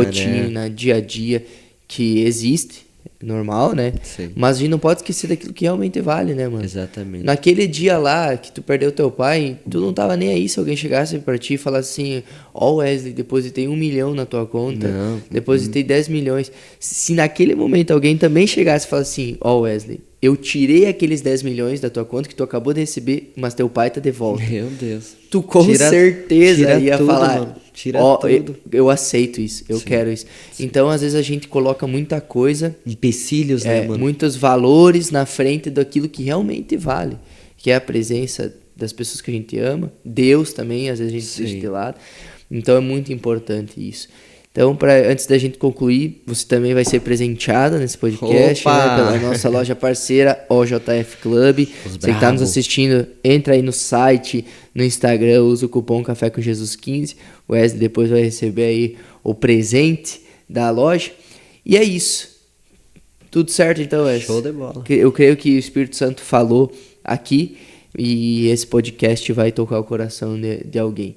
né? Dia a dia, que existe. Normal, né? Sim. Mas a gente não pode esquecer daquilo que realmente vale, né, mano? Exatamente. Naquele dia lá que tu perdeu teu pai, tu não tava nem aí se alguém chegasse pra ti e falasse assim: ó, Wesley, depositei 1 milhão na tua conta, depositei 10 milhões. Se naquele momento alguém também chegasse e falasse assim: ó, Wesley, eu tirei aqueles 10 milhões da tua conta que tu acabou de receber, mas teu pai tá de volta. Meu Deus. Tu com certeza ia tudo, falar: mano. Tira tudo. Eu aceito isso, eu quero isso. Sim. Então, às vezes, a gente coloca muita coisa... Empecilhos, né, mano? Muitos valores na frente daquilo que realmente vale. Que é a presença das pessoas que a gente ama. Deus também, às vezes, a gente deixa de lado. Então, é muito importante isso. Então, antes da gente concluir, você também vai ser presenteada nesse podcast, né, pela nossa loja parceira, OJF Club. Você que está nos assistindo, entra aí no site, no Instagram, usa o cupom Café com Jesus 15. O Wesley depois vai receber aí o presente da loja. E é isso. Tudo certo então, Wesley? Show de bola. Eu creio que o Espírito Santo falou aqui e esse podcast vai tocar o coração de alguém.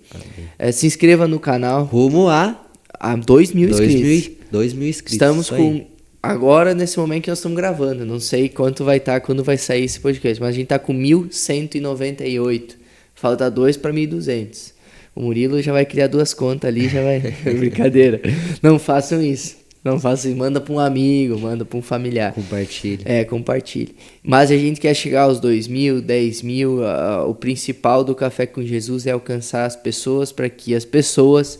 Se inscreva no canal. Rumo a 2.000 inscritos. 2.000 inscritos. Estamos com... Agora, nesse momento que nós estamos gravando, não sei quanto vai estar quando vai sair esse podcast, mas a gente está com 1.198. Falta 2 para 1.200. O Murilo já vai criar 2 contas ali, já vai... Brincadeira. Não façam isso. Não façam isso. Manda para um amigo, manda para um familiar. Compartilhe. Compartilhe. Mas a gente quer chegar aos 2.000, 10.000. O principal do Café com Jesus é alcançar as pessoas para que as pessoas...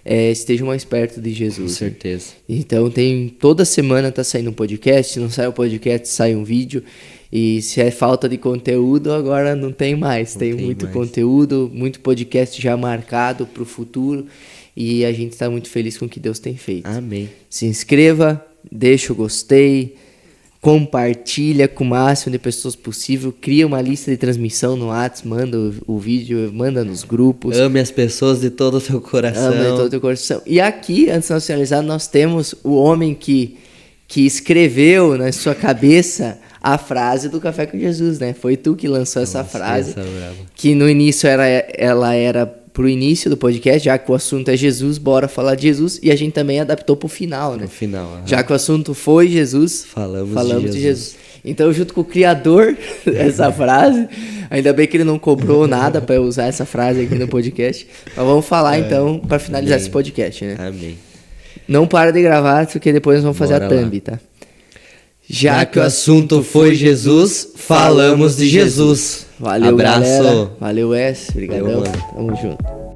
estejam mais perto de Jesus. Com certeza. Então toda semana tá saindo um podcast, se não sai o podcast, sai um vídeo. E se é falta de conteúdo, agora não tem mais. Tem muito conteúdo, muito podcast já marcado para o futuro. E a gente está muito feliz com o que Deus tem feito. Amém. Se inscreva, deixa o gostei, compartilha com o máximo de pessoas possível, cria uma lista de transmissão no WhatsApp, manda o vídeo, manda nos grupos. Ame as pessoas de todo o seu coração. Ame de todo o teu coração. E aqui, antes de nós finalizar, nós temos o homem que escreveu na sua cabeça a frase do Café com Jesus, né? Foi tu que lançou essa frase, que no início ela era pro início do podcast, já que o assunto é Jesus, bora falar de Jesus, e a gente também adaptou pro final, né? No final. Já que o assunto foi Jesus, falamos de Jesus. Então, junto com o criador dessa frase, ainda bem que ele não cobrou nada para eu usar essa frase aqui no podcast, mas vamos falar então para finalizar esse podcast, né? Amém. Não para de gravar, porque depois nós vamos fazer a thumb, tá? Já que o assunto foi Jesus, falamos de Jesus. Valeu, abraço. Galera. Valeu, Wes. Obrigadão. Valeu, Tamo junto.